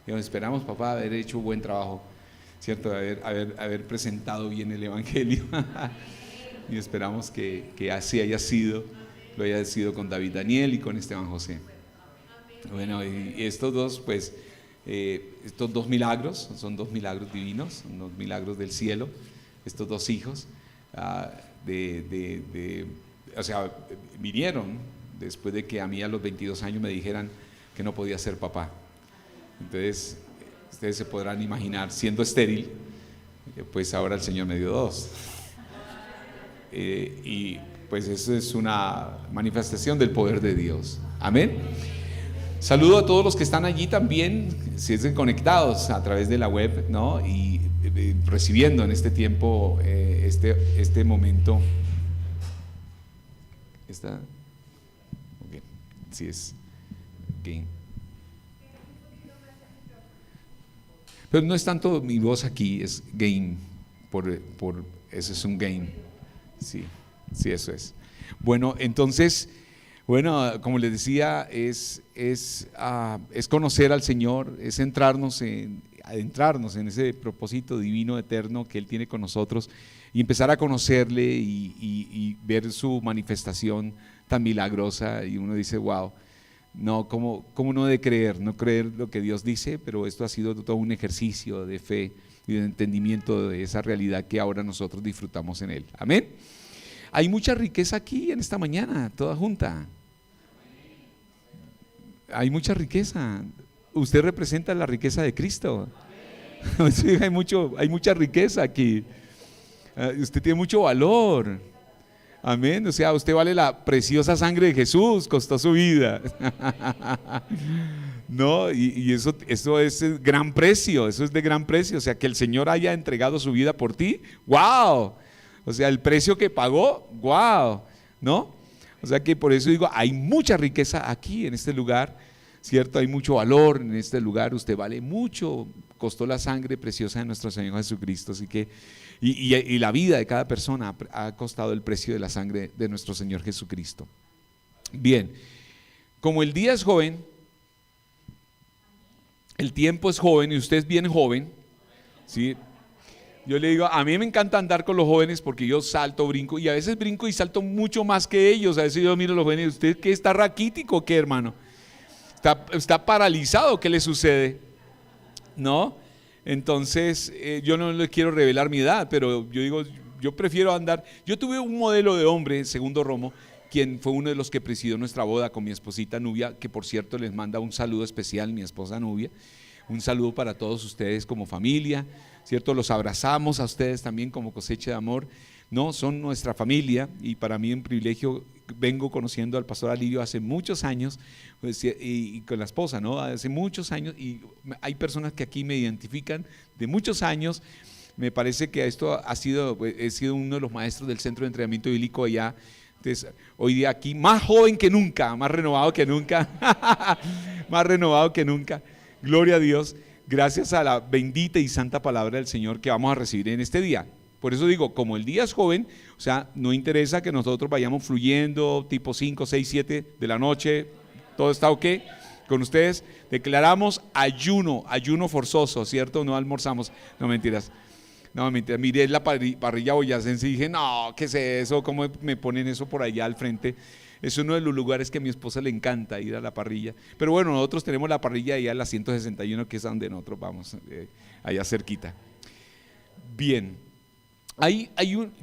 Digamos, esperamos, papá, haber hecho buen trabajo, ¿cierto? Haber presentado bien el Evangelio. Y esperamos que así haya sido, lo haya sido con David Daniel y con Esteban José. Bueno, y estos dos, pues, estos dos milagros, son dos milagros divinos, son dos milagros del cielo, estos dos hijos, o sea, vinieron después de que a mí a los 22 años me dijeran que no podía ser papá. Entonces, ustedes se podrán imaginar, siendo estéril, pues ahora el Señor me dio dos. Y pues eso es una manifestación del poder de Dios. Amén. Saludo a todos los que están allí también, si estén conectados a través de la web, ¿no? Y recibiendo en este tiempo, este momento. ¿Está? Ok, sí es. Okay. Pero no es tanto mi voz aquí, es gain, eso es un gain. Sí, eso es. Bueno, entonces, como les decía, es conocer al Señor, es adentrarnos en ese propósito divino, eterno que Él tiene con nosotros y empezar a conocerle y ver su manifestación tan milagrosa. Y uno dice, wow, no, ¿cómo no de creer? No creer lo que Dios dice, pero esto ha sido todo un ejercicio de fe y de entendimiento de esa realidad que ahora nosotros disfrutamos en Él. Amén. Hay mucha riqueza aquí en esta mañana, toda junta. Hay mucha riqueza. Usted representa la riqueza de Cristo. Hay mucha riqueza aquí. Usted tiene mucho valor. Amén. O sea, usted vale la preciosa sangre de Jesús, costó su vida. No, y eso es gran precio, eso es de gran precio. O sea, que el Señor haya entregado su vida por ti, ¡wow! O sea, el precio que pagó, ¡wow! ¿No? O sea que por eso digo, hay mucha riqueza aquí en este lugar, ¿cierto? Hay mucho valor en este lugar, usted vale mucho, costó la sangre preciosa de nuestro Señor Jesucristo, así que, y la vida de cada persona ha costado el precio de la sangre de nuestro Señor Jesucristo. Bien, como el día es joven, el tiempo es joven y usted es bien joven, ¿sí? Yo le digo, a mí me encanta andar con los jóvenes porque yo salto, brinco, y a veces brinco y salto mucho más que ellos. A veces yo miro a los jóvenes, ¿usted qué está raquítico o qué, hermano? ¿Está paralizado? ¿Qué le sucede? ¿No? Entonces, yo no le quiero revelar mi edad, pero yo digo, yo prefiero andar. Yo tuve un modelo de hombre, Segundo Romo, quien fue uno de los que presidió nuestra boda con mi esposita Nubia, que por cierto les manda un saludo especial, mi esposa Nubia. Un saludo para todos ustedes como familia, ¿cierto? Los abrazamos a ustedes también como cosecha de amor, ¿no? Son nuestra familia y para mí un privilegio. Vengo conociendo al pastor Alirio hace muchos años, pues, y con la esposa, ¿no? Hace muchos años, y hay personas que aquí me identifican de muchos años. Me parece que esto he sido uno de los maestros del Centro de Entrenamiento Bíblico allá. Entonces, hoy día aquí más joven que nunca, más renovado que nunca, más renovado que nunca. Gloria a Dios, gracias a la bendita y santa palabra del Señor que vamos a recibir en este día. Por eso digo, como el día es joven, o sea, no interesa que nosotros vayamos fluyendo tipo 5, 6, 7 de la noche, todo está ok con ustedes. Declaramos ayuno forzoso, ¿cierto? No almorzamos, no mentiras. Miré la parrilla boyacense y dije, no, ¿qué es eso? ¿Cómo me ponen eso por allá al frente? Es uno de los lugares que a mi esposa le encanta ir a la parrilla. Pero bueno, nosotros tenemos la parrilla allá en la 161, que es donde nosotros vamos, allá cerquita. Bien,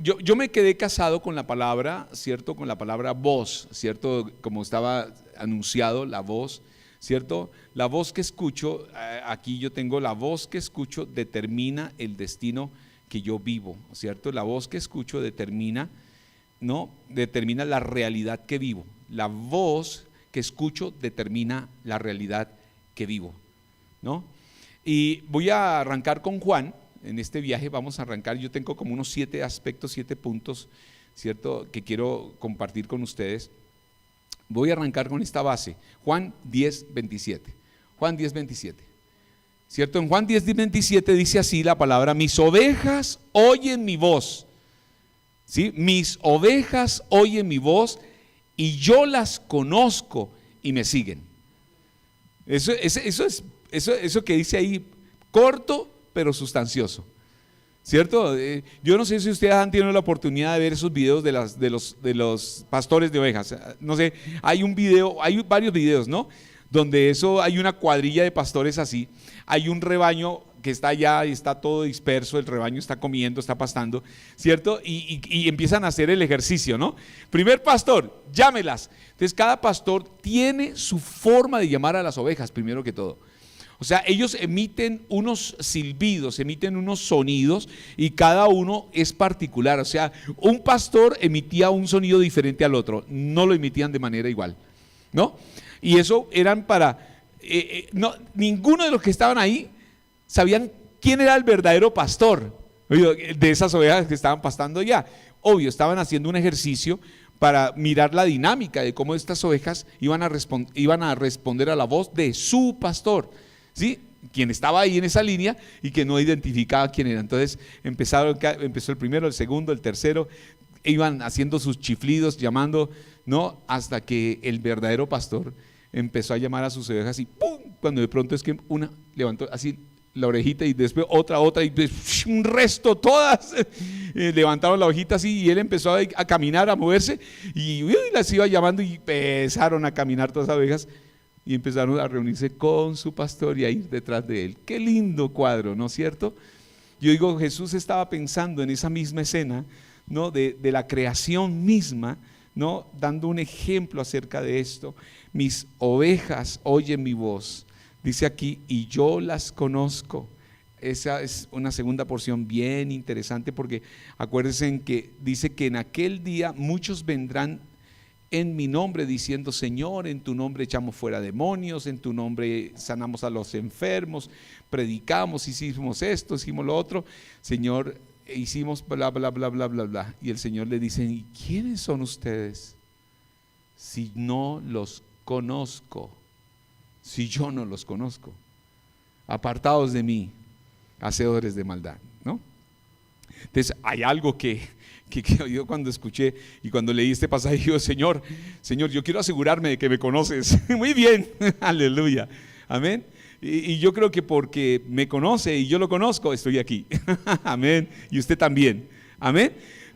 yo me quedé casado con la palabra, ¿cierto? Con la palabra voz, ¿cierto? Como estaba anunciado, la voz, ¿cierto? La voz que escucho, aquí yo tengo la voz que escucho determina el destino que yo vivo, ¿cierto? La voz que escucho determina la realidad que vivo. La voz que escucho determina la realidad que vivo, ¿no? Y voy a arrancar con Juan. En este viaje vamos a arrancar, yo tengo como unos 7 aspectos, 7 puntos, ¿cierto?, que quiero compartir con ustedes. Voy a arrancar con esta base, Juan 10:27. Juan 10:27. ¿Cierto? En Juan 10:27 dice así la palabra: mis ovejas oyen mi voz. ¿Sí? Mis ovejas oyen mi voz y yo las conozco y me siguen. Eso es eso que dice ahí, corto pero sustancioso. ¿Cierto? Yo no sé si ustedes han tenido la oportunidad de ver esos videos de los pastores de ovejas. No sé, hay varios videos, ¿no? Donde hay una cuadrilla de pastores así, hay un rebaño que está allá y está todo disperso, el rebaño está comiendo, está pastando, ¿cierto? Y empiezan a hacer el ejercicio, ¿no? Primer pastor, llámelas. Entonces cada pastor tiene su forma de llamar a las ovejas, primero que todo. O sea, ellos emiten unos silbidos, emiten unos sonidos y cada uno es particular. O sea, un pastor emitía un sonido diferente al otro, no lo emitían de manera igual, ¿no? Y eso eran ninguno de los que estaban ahí sabían quién era el verdadero pastor de esas ovejas que estaban pastando ya. Obvio, estaban haciendo un ejercicio para mirar la dinámica de cómo estas ovejas iban a responder a la voz de su pastor, ¿sí? Quien estaba ahí en esa línea y que no identificaba quién era. Entonces empezó el primero, el segundo, el tercero, iban haciendo sus chiflidos, llamando, ¿no? Hasta que el verdadero pastor empezó a llamar a sus ovejas y ¡pum! Cuando de pronto es que una levantó así la orejita y después otra y un resto, todas levantaron la hojita así y él empezó a caminar, a moverse y las iba llamando y empezaron a caminar todas las ovejas y empezaron a reunirse con su pastor y a ir detrás de él. Qué lindo cuadro, ¿no es cierto? Yo digo, Jesús estaba pensando en esa misma escena, ¿no? de la creación misma, ¿no? Dando un ejemplo acerca de esto. Mis ovejas oyen mi voz, dice aquí, y yo las conozco. Esa es una segunda porción bien interesante porque acuérdense que dice que en aquel día muchos vendrán en mi nombre diciendo, Señor, en tu nombre echamos fuera demonios, en tu nombre sanamos a los enfermos, predicamos, hicimos esto, hicimos lo otro, Señor, hicimos bla, bla, bla, bla, bla, bla. Y el Señor le dice, ¿y quiénes son ustedes? Si no los conozco, si yo no los conozco, apartados de mí, hacedores de maldad, ¿no? Entonces hay algo que yo cuando escuché y cuando leí este pasaje, digo, Señor, yo quiero asegurarme de que me conoces. Muy bien, aleluya, amén. Y yo creo que porque me conoce y yo lo conozco, estoy aquí. Amén. Y usted también. Amén.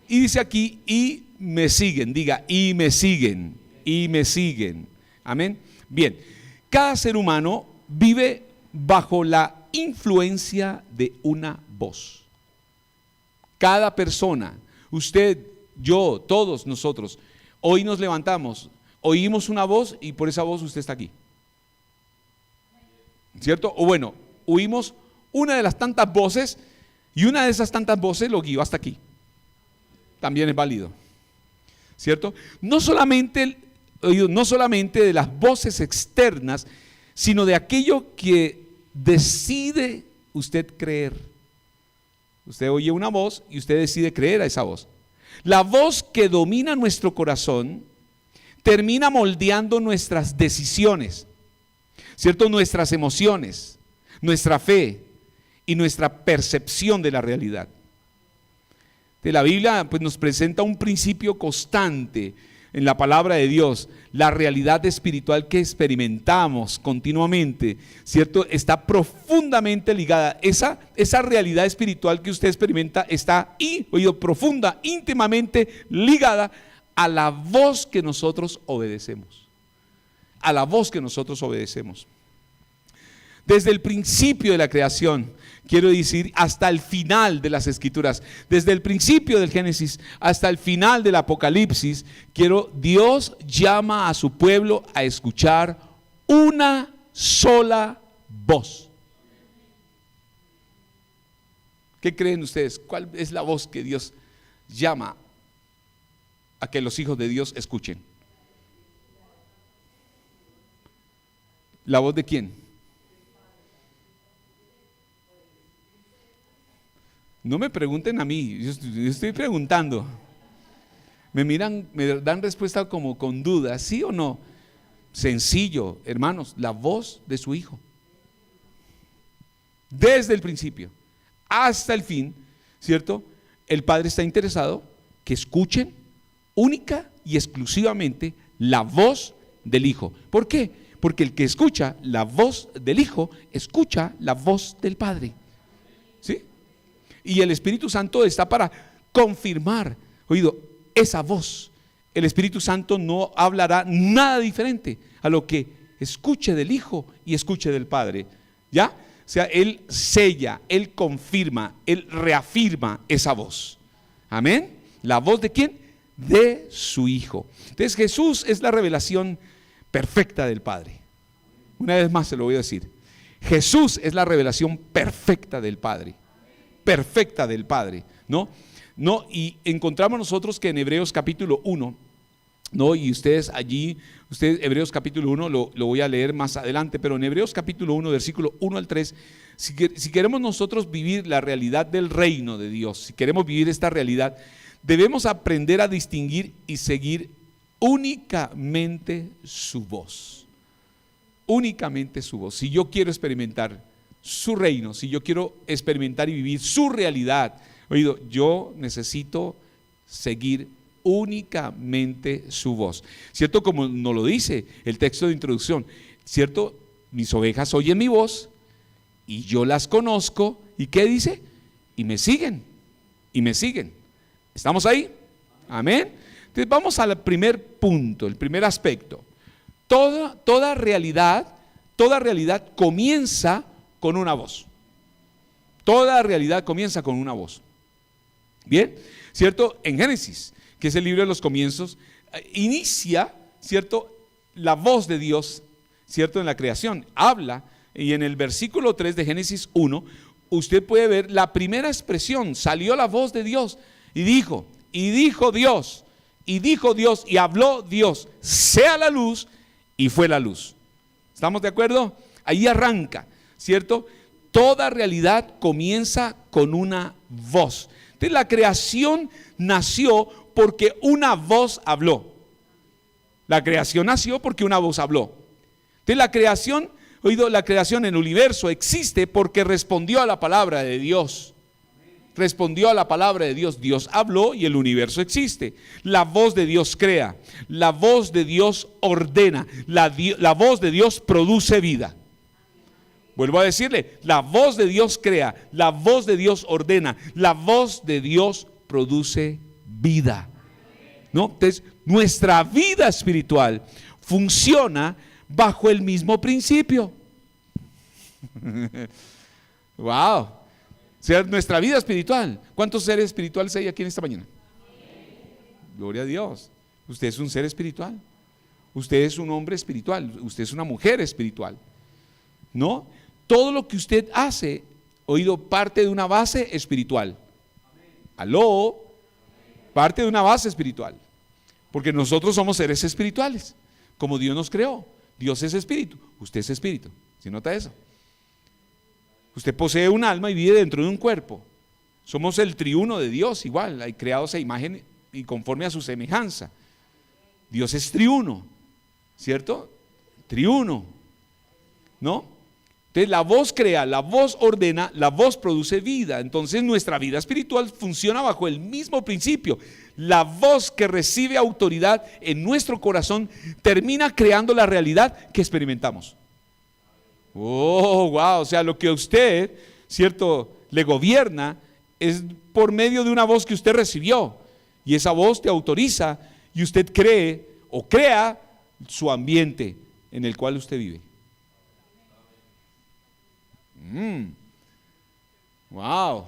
Y dice aquí, y me siguen. Diga, y me siguen. Y me siguen. Amén. Bien. Cada ser humano vive bajo la influencia de una voz. Cada persona, usted, yo, todos nosotros, hoy nos levantamos, oímos una voz y por esa voz usted está aquí. ¿Cierto? O bueno, oímos una de las tantas voces y una de esas tantas voces lo guió hasta aquí. También es válido. ¿Cierto? No solamente de las voces externas, sino de aquello que decide usted creer. Usted oye una voz y usted decide creer a esa voz. La voz que domina nuestro corazón termina moldeando nuestras decisiones, ¿cierto? Nuestras emociones, nuestra fe y nuestra percepción de la realidad. De la Biblia pues, nos presenta un principio constante en la palabra de Dios. La realidad espiritual que experimentamos continuamente, ¿cierto? Está profundamente ligada. Esa realidad espiritual que usted experimenta está profunda, íntimamente ligada a la voz que nosotros obedecemos. A la voz que nosotros obedecemos. Desde el principio de la creación, quiero decir, hasta el final de las Escrituras, desde el principio del Génesis hasta el final del Apocalipsis, Dios llama a su pueblo a escuchar una sola voz. ¿Qué creen ustedes? ¿Cuál es la voz que Dios llama a que los hijos de Dios escuchen? ¿La voz de quién? No me pregunten a mí, yo estoy preguntando. Me miran, me dan respuesta como con dudas, ¿sí o no? Sencillo, hermanos, la voz de su hijo. Desde el principio hasta el fin, ¿cierto? El Padre está interesado que escuchen única y exclusivamente la voz del Hijo. ¿Por qué? Porque el que escucha la voz del Hijo, escucha la voz del Padre. ¿Sí? Y el Espíritu Santo está para confirmar, oído, esa voz. El Espíritu Santo no hablará nada diferente a lo que escuche del Hijo y escuche del Padre. ¿Ya? O sea, Él sella, Él confirma, Él reafirma esa voz. Amén. ¿La voz de quién? De su Hijo. Entonces Jesús es la revelación perfecta del Padre. Una vez más se lo voy a decir. Jesús es la revelación perfecta del Padre. Perfecta del Padre, ¿no? No, y encontramos nosotros que en Hebreos capítulo 1, ¿no? Y ustedes allí, Hebreos capítulo 1, lo voy a leer más adelante, pero en Hebreos capítulo 1, versículo 1 al 3, si queremos nosotros vivir la realidad del reino de Dios, si queremos vivir esta realidad, debemos aprender a distinguir y seguir únicamente su voz. Únicamente su voz. Si yo quiero experimentar su reino, si yo quiero experimentar y vivir su realidad, oído, yo necesito seguir únicamente su voz. ¿Cierto? Como nos lo dice el texto de introducción, ¿cierto? Mis ovejas oyen mi voz y yo las conozco. ¿Y qué dice? Y me siguen. Y me siguen. ¿Estamos ahí? Amén. Entonces vamos al primer punto, el primer aspecto. Toda realidad comienza con una voz. Toda realidad comienza con una voz. Bien, ¿cierto? En Génesis, que es el libro de los comienzos, inicia, ¿cierto? La voz de Dios, ¿cierto? En la creación, habla, y en el versículo 3 de Génesis 1, usted puede ver la primera expresión, salió la voz de Dios, y dijo Dios, y habló Dios, sea la luz, y fue la luz. ¿Estamos de acuerdo? Ahí arranca, ¿cierto? Toda realidad comienza con una voz. Entonces la creación nació porque una voz habló. La creación nació porque una voz habló. Entonces la creación, la creación en el universo existe porque respondió a la palabra de Dios. Respondió a la palabra de Dios. Dios habló y el universo existe. La voz de Dios crea. La voz de Dios ordena. La voz de Dios produce vida. Vuelvo a decirle, la voz de Dios crea, la voz de Dios ordena, la voz de Dios produce vida, ¿no? Entonces, nuestra vida espiritual funciona bajo el mismo principio. Wow. O sea, nuestra vida espiritual. ¿Cuántos seres espirituales hay aquí en esta mañana? Gloria a Dios. Usted es un ser espiritual. Usted es un hombre espiritual. Usted es una mujer espiritual. ¿No? Todo lo que usted hace, parte de una base espiritual. Aló, parte de una base espiritual. Porque nosotros somos seres espirituales, como Dios nos creó. Dios es espíritu, usted es espíritu. ¿Sí nota eso? Usted posee un alma y vive dentro de un cuerpo. Somos el triuno de Dios, igual, hay creados a imagen y conforme a su semejanza. Dios es triuno, ¿cierto? Triuno, ¿no? Entonces la voz crea, la voz ordena, la voz produce vida. Entonces nuestra vida espiritual funciona bajo el mismo principio. La voz que recibe autoridad en nuestro corazón termina creando la realidad que experimentamos. Oh, wow, o sea, lo que a usted, ¿cierto?, le gobierna es por medio de una voz que usted recibió. Y esa voz te autoriza y usted cree o crea su ambiente en el cual usted vive. Wow,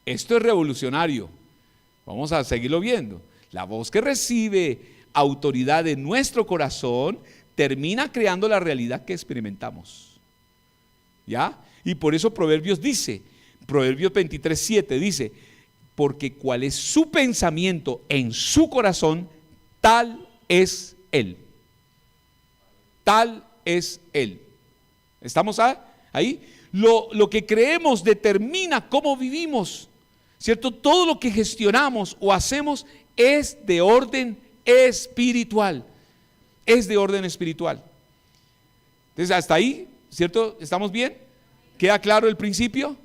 esto es revolucionario. Vamos a seguirlo viendo. La voz que recibe autoridad en nuestro corazón termina creando la realidad que experimentamos. ¿Ya? Y por eso Proverbios 23:7 dice, porque cuál es su pensamiento en su corazón, tal es él. Tal es él. ¿Estamos ahí? Lo que creemos determina cómo vivimos, ¿cierto? Todo lo que gestionamos o hacemos es de orden espiritual. Es de orden espiritual. Entonces, hasta ahí, ¿cierto? ¿Estamos bien? ¿Queda claro el principio?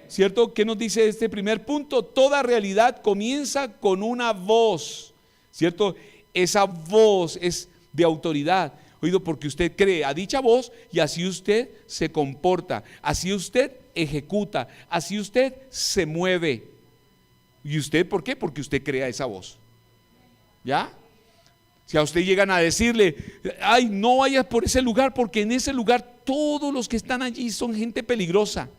¿Cierto? ¿Qué nos dice este primer punto? Toda realidad comienza con una voz, ¿cierto? Esa voz es de autoridad. Oído, porque usted cree a dicha voz y así usted se comporta, así usted ejecuta, así usted se mueve. ¿Y usted por qué? Porque usted cree a esa voz. ¿Ya? Si a usted llegan a decirle, ay, no vayas por ese lugar, porque en ese lugar todos los que están allí son gente peligrosa,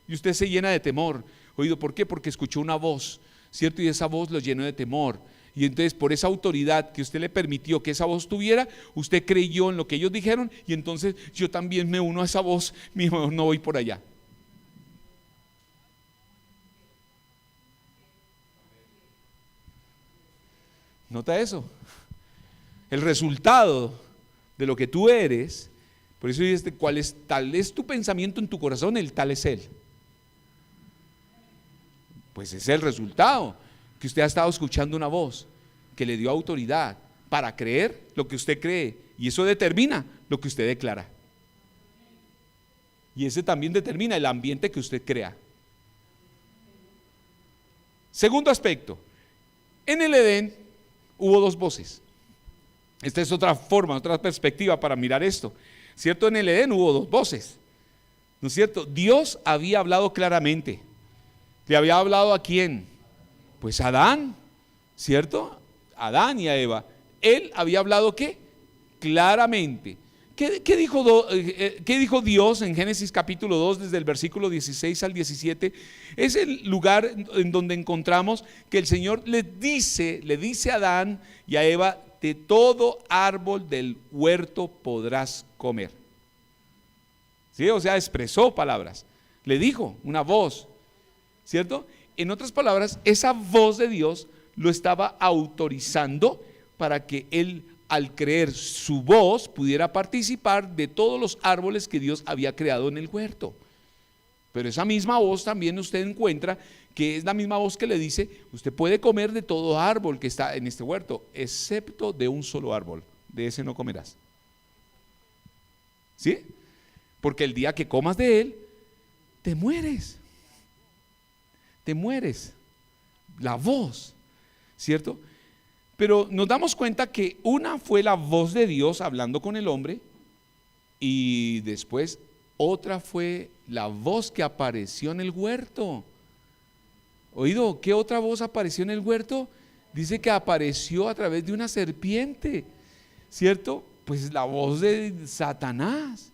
y usted se llena de temor. Oído, ¿por qué? Porque escuchó una voz, ¿cierto? Y esa voz lo llenó de temor. Y entonces por esa autoridad que usted le permitió que esa voz tuviera, usted creyó en lo que ellos dijeron, y entonces yo también me uno a esa voz, mejor no voy por allá. Nota eso. El resultado de lo que tú eres, por eso dice, cuál es, tal es tu pensamiento en tu corazón, el tal es él. Pues ese es el resultado, que usted ha estado escuchando una voz que le dio autoridad para creer lo que usted cree, y eso determina lo que usted declara. Y ese también determina el ambiente que usted crea. Segundo aspecto, en el Edén hubo dos voces. Esta es otra forma, otra perspectiva para mirar esto, ¿cierto? En el Edén hubo dos voces, ¿no es cierto? Dios había hablado claramente. ¿Le había hablado a quién? Pues a Adán, ¿cierto? A Adán y a Eva. Él había hablado ¿qué? Claramente. ¿Qué dijo Dios en Génesis capítulo 2, desde el versículo 16 al 17? Es el lugar en donde encontramos que el Señor le dice a Adán y a Eva: de todo árbol del huerto podrás comer. ¿Sí? O sea, expresó palabras, le dijo una voz, ¿cierto? En otras palabras, esa voz de Dios lo estaba autorizando para que él, al creer su voz, pudiera participar de todos los árboles que Dios había creado en el huerto. Pero esa misma voz también usted encuentra que es la misma voz que le dice: usted puede comer de todo árbol que está en este huerto, excepto de un solo árbol, de ese no comerás. ¿Sí? Porque el día que comas de él, te mueres. Te mueres. La voz, ¿cierto? Pero nos damos cuenta que una fue la voz de Dios hablando con el hombre, y después otra fue la voz que apareció en el huerto. Oído, ¿qué otra voz apareció en el huerto? Dice que apareció a través de una serpiente, ¿cierto? Pues la voz de Satanás,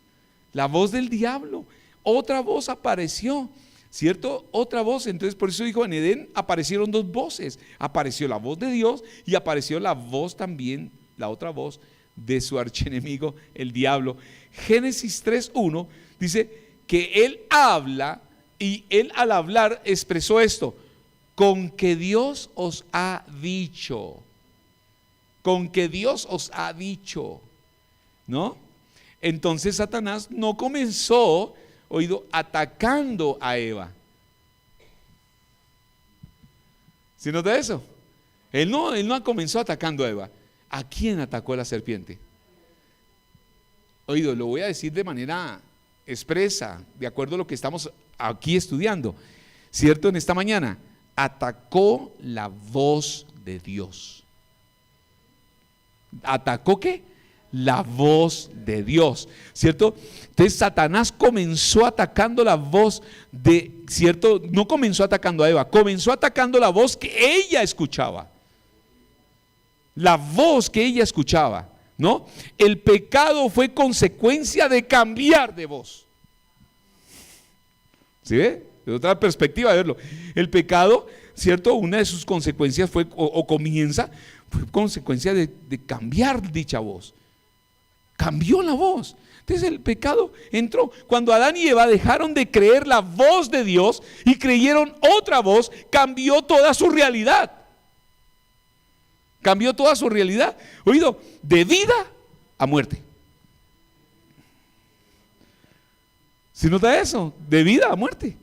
la voz del diablo. Otra voz apareció, ¿cierto? Otra voz. Entonces por eso dijo, en Edén aparecieron dos voces. Apareció la voz de Dios y apareció la voz también, la otra voz de su archienemigo, el diablo. Génesis 3:1 dice que él habla, y él al hablar expresó esto: con que Dios os ha dicho. Con que Dios os ha dicho, ¿no? Entonces Satanás no comenzó, oído, atacando a Eva. ¿Sí nota eso? Él no comenzó atacando a Eva. ¿A quién atacó la serpiente? Oído, lo voy a decir de manera expresa, de acuerdo a lo que estamos aquí estudiando, ¿cierto? En esta mañana atacó la voz de Dios. ¿Atacó qué? La voz de Dios, ¿cierto? Entonces Satanás comenzó atacando la voz de, ¿cierto? No comenzó atacando a Eva, comenzó atacando la voz que ella escuchaba. La voz que ella escuchaba, ¿no? El pecado fue consecuencia de cambiar de voz. ¿Sí ve? De otra perspectiva de verlo. El pecado, ¿cierto? Una de sus consecuencias fue, fue consecuencia de cambiar dicha voz. Cambió la voz. Entonces el pecado entró. Cuando Adán y Eva dejaron de creer la voz de Dios y creyeron otra voz, cambió toda su realidad. Cambió toda su realidad. Oído, de vida a muerte. ¿Sí nota eso? De vida a muerte.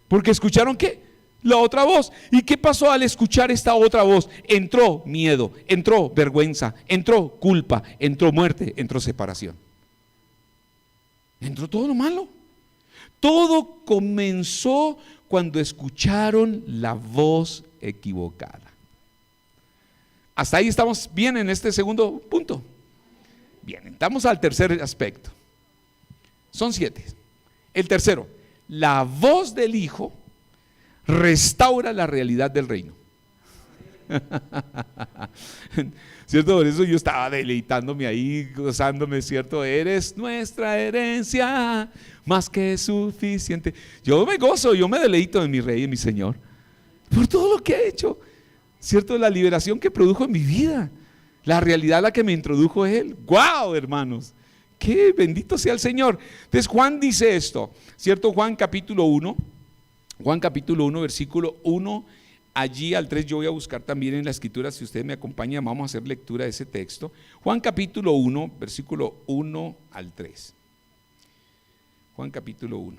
Porque escucharon ¿qué? La otra voz. ¿Y qué pasó al escuchar esta otra voz? Entró miedo, entró vergüenza, entró culpa, entró muerte, entró separación. Entró todo lo malo. Todo comenzó cuando escucharon la voz equivocada. Hasta ahí estamos bien en este segundo punto. Bien, entramos al tercer aspecto. Son 7. El tercero, la voz del Hijo restaura la realidad del reino. ¿Cierto? Por eso yo estaba deleitándome ahí, gozándome, ¿cierto? Eres nuestra herencia, más que suficiente. Yo me gozo, yo me deleito en mi Rey, en mi Señor, por todo lo que ha hecho, ¿cierto? La liberación que produjo en mi vida, la realidad a la que me introdujo Él. ¡Guau, hermanos! ¡Qué bendito sea el Señor! Entonces Juan dice esto, ¿cierto? Juan capítulo 1, versículo 1 allí al 3, yo voy a buscar también en la escritura, si ustedes me acompañan, vamos a hacer lectura de ese texto. Juan capítulo 1, versículo 1 al 3. Juan capítulo 1.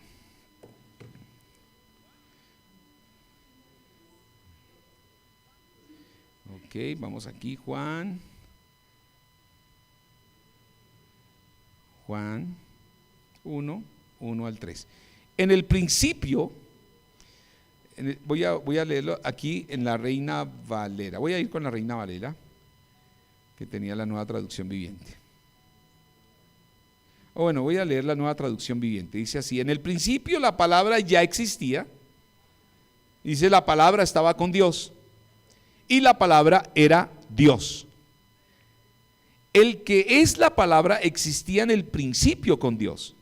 Ok, vamos aquí, Juan 1, 1 al 3. En el principio, voy a leerlo aquí en la Reina Valera. Voy a ir con la Reina Valera, que tenía la Nueva Traducción Viviente. Bueno, voy a leer la Nueva Traducción Viviente. Dice así: en el principio la palabra ya existía. Dice, la palabra estaba con Dios y la palabra era Dios. El que es la palabra existía en el principio con Dios.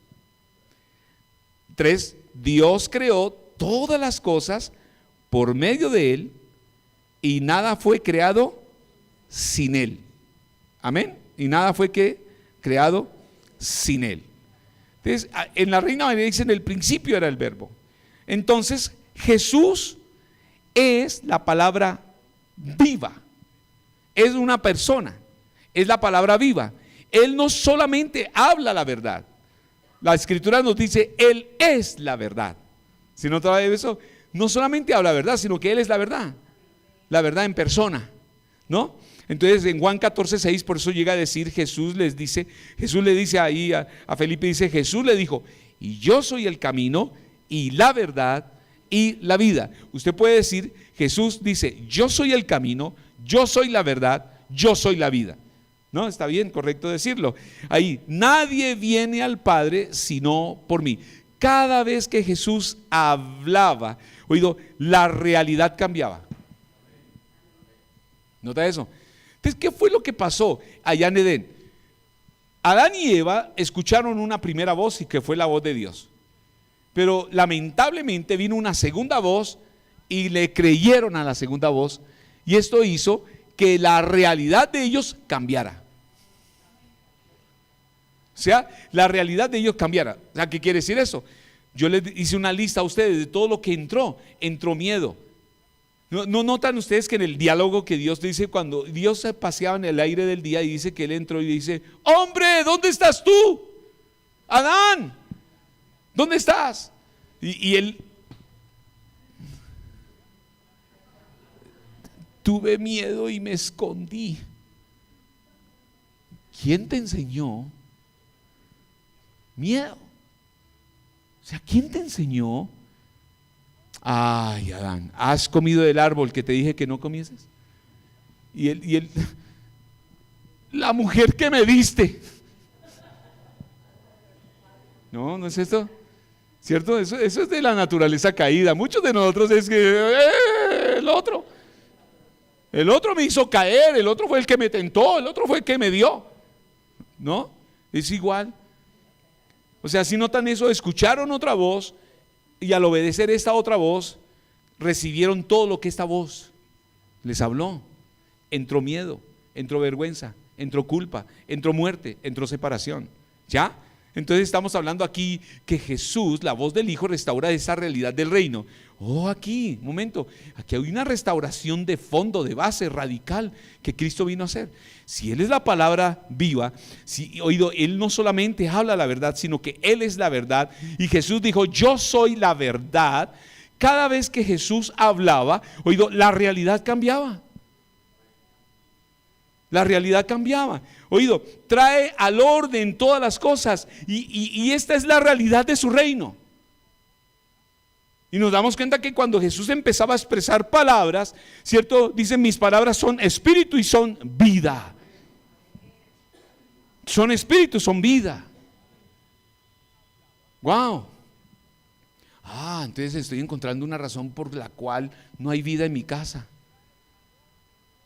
3, Dios creó todas las cosas por medio de Él y nada fue creado sin Él. Amén. Y nada fue creado sin Él. Entonces, en la Reina Valera dice, en el principio era el verbo. Entonces, Jesús es la palabra viva. Es una persona. Es la palabra viva. Él no solamente habla la verdad. La Escritura nos dice, Él es la verdad. Si no trae eso, no solamente habla la verdad, sino que Él es la verdad en persona, ¿no? Entonces en Juan 14:6, por eso llega a decir, Jesús le dice ahí a Felipe, dice, Jesús le dijo, y yo soy el camino y la verdad y la vida. Usted puede decir, Jesús dice, yo soy el camino, yo soy la verdad, yo soy la vida. ¿No? Está bien, correcto decirlo. Ahí, nadie viene al Padre sino por mí. Cada vez que Jesús hablaba, oído, la realidad cambiaba. ¿Nota eso? Entonces, ¿qué fue lo que pasó allá en Edén? Adán y Eva escucharon una primera voz y que fue la voz de Dios. Pero lamentablemente vino una segunda voz y le creyeron a la segunda voz, y esto hizo que la realidad de ellos cambiara. O sea, la realidad de ellos cambiara. O sea, ¿qué quiere decir eso? Yo les hice una lista a ustedes de todo lo que entró miedo. ¿No notan ustedes que en el diálogo que Dios dice, cuando Dios se paseaba en el aire del día y dice que Él entró y dice, hombre, ¿dónde estás tú? Adán, ¿dónde estás? Y él, tuve miedo y me escondí. ¿Quién te enseñó miedo? O sea, ¿quién te enseñó? Ay, Adán, ¿has comido del árbol que te dije que no comieses? Y él, la mujer que me diste. No es esto, ¿cierto? Eso es de la naturaleza caída. Muchos de nosotros es que el otro me hizo caer, el otro fue el que me tentó, el otro fue el que me dio. ¿No? Es igual. O sea, si notan eso, escucharon otra voz y al obedecer esta otra voz, recibieron todo lo que esta voz les habló. Entró miedo, entró vergüenza, entró culpa, entró muerte, entró separación. ¿Ya? Entonces estamos hablando aquí que Jesús, la voz del Hijo, restaura esa realidad del reino. Aquí, un momento, aquí hay una restauración de fondo, de base, radical, que Cristo vino a hacer. Si Él es la palabra viva, Él no solamente habla la verdad, sino que Él es la verdad. Y Jesús dijo, yo soy la verdad. Cada vez que Jesús hablaba, la realidad cambiaba. La realidad cambiaba. Trae al orden todas las cosas. Y esta es la realidad de su reino. Y nos damos cuenta que cuando Jesús empezaba a expresar palabras, ¿cierto? Dicen, mis palabras son espíritu y son vida. Son espíritus, son vida. Wow. Entonces estoy encontrando una razón por la cual no hay vida en mi casa.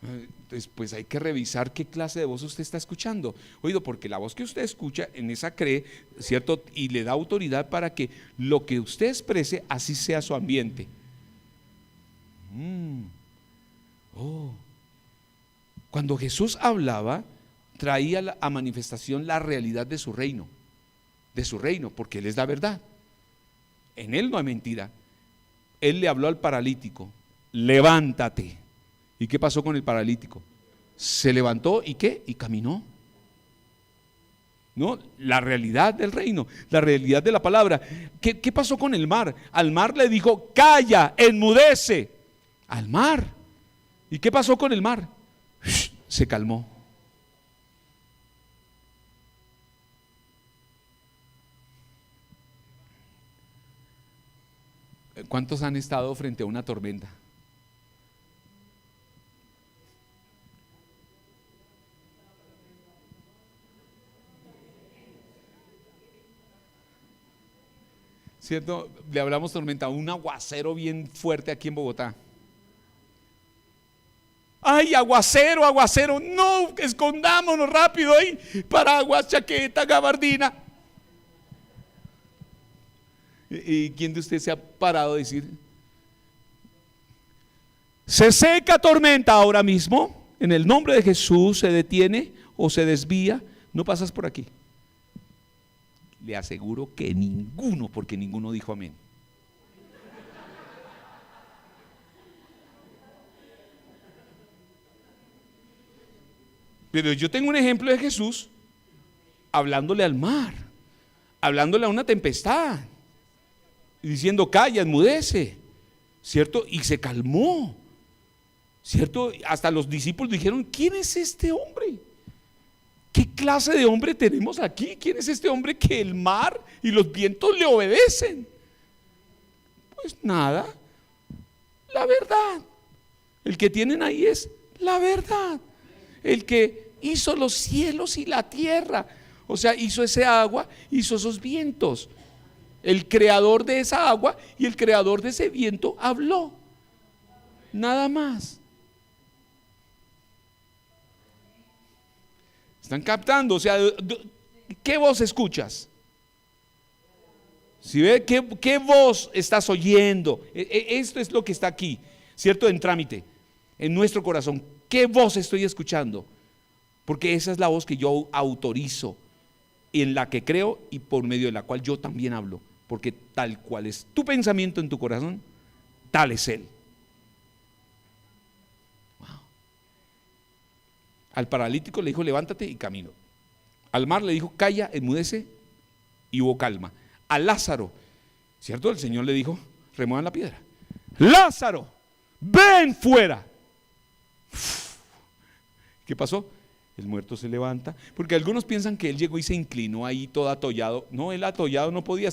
Entonces, pues hay que revisar qué clase de voz usted está escuchando. Oído, porque la voz que usted escucha, en esa cree, ¿cierto? Y le da autoridad para que lo que usted exprese, así sea su ambiente. Cuando Jesús hablaba, traía a manifestación la realidad de su reino, porque Él es la verdad. En Él no hay mentira. Él le habló al paralítico: levántate. ¿Y qué pasó con el paralítico? Se levantó y ¿qué? Y caminó. ¿No? La realidad del reino, la realidad de la palabra. ¿Qué pasó con el mar? Al mar le dijo: calla, enmudece. Al mar. ¿Y qué pasó con el mar? Se calmó. ¿Cuántos han estado frente a una tormenta? ¿Cierto? Le hablamos tormenta, un aguacero bien fuerte aquí en Bogotá. ¡Ay, aguacero, aguacero! ¡No! Escondámonos rápido ahí. Paraguas, chaqueta, gabardina. ¿Y quién de ustedes se ha parado a decir: se seca tormenta ahora mismo, en el nombre de Jesús, se detiene o se desvía, no pasas por aquí? Le aseguro que ninguno, porque ninguno dijo amén. Pero yo tengo un ejemplo de Jesús hablándole al mar, hablándole a una tempestad, diciendo: calla, enmudece, ¿cierto? Y se calmó, ¿cierto? Hasta los discípulos dijeron: ¿quién es este hombre? ¿Qué clase de hombre tenemos aquí? ¿Quién es este hombre que el mar y los vientos le obedecen? Pues nada, la verdad. El que tienen ahí es la verdad. El que hizo los cielos y la tierra, o sea, hizo ese agua, hizo esos vientos. El creador de esa agua y el creador de ese viento habló. Nada más. ¿Están captando? O sea, ¿qué voz escuchas? ¿Sí ve? ¿Qué voz estás oyendo? Esto es lo que está aquí, ¿cierto? En trámite, en nuestro corazón. ¿Qué voz estoy escuchando? Porque esa es la voz que yo autorizo, en la que creo y por medio de la cual yo también hablo. Porque tal cual es tu pensamiento en tu corazón, tal es Él. Al paralítico le dijo: levántate, y caminó. Al mar le dijo: calla, enmudece, y hubo calma. A Lázaro, ¿cierto? El Señor le dijo: remuevan la piedra. Lázaro, ven fuera. ¿Qué pasó? El muerto se levanta, porque algunos piensan que él llegó y se inclinó ahí todo atollado. No, él atollado no podía,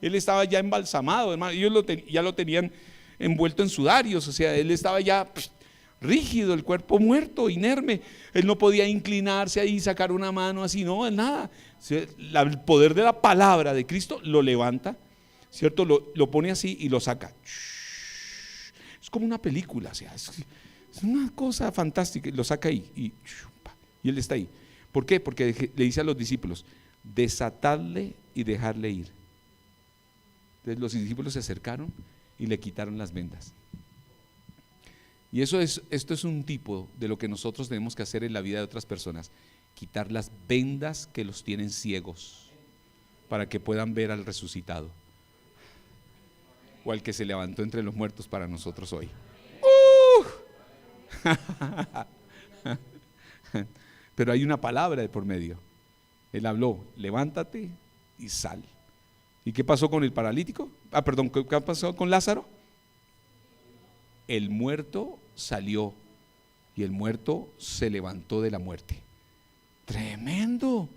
él estaba ya embalsamado, hermano. Ellos ya lo tenían envuelto en sudarios, o sea, él estaba ya rígido, el cuerpo muerto, inerme. Él no podía inclinarse ahí y sacar una mano así, no, nada. El poder de la palabra de Cristo lo levanta, ¿cierto? Lo pone así y lo saca. Es como una película, o sea, es una cosa fantástica. Lo saca ahí y él está ahí. ¿Por qué? Porque le dice a los discípulos: desatadle y dejarle ir. Entonces los discípulos se acercaron y le quitaron las vendas. Y esto es un tipo de lo que nosotros tenemos que hacer en la vida de otras personas: quitar las vendas que los tienen ciegos, para que puedan ver al resucitado, o al que se levantó entre los muertos para nosotros hoy. Pero hay una palabra de por medio. Él habló: levántate y sal. ¿Y qué pasó con el paralítico? ¿Qué pasó con Lázaro? El muerto salió y el muerto se levantó de la muerte. Tremendo.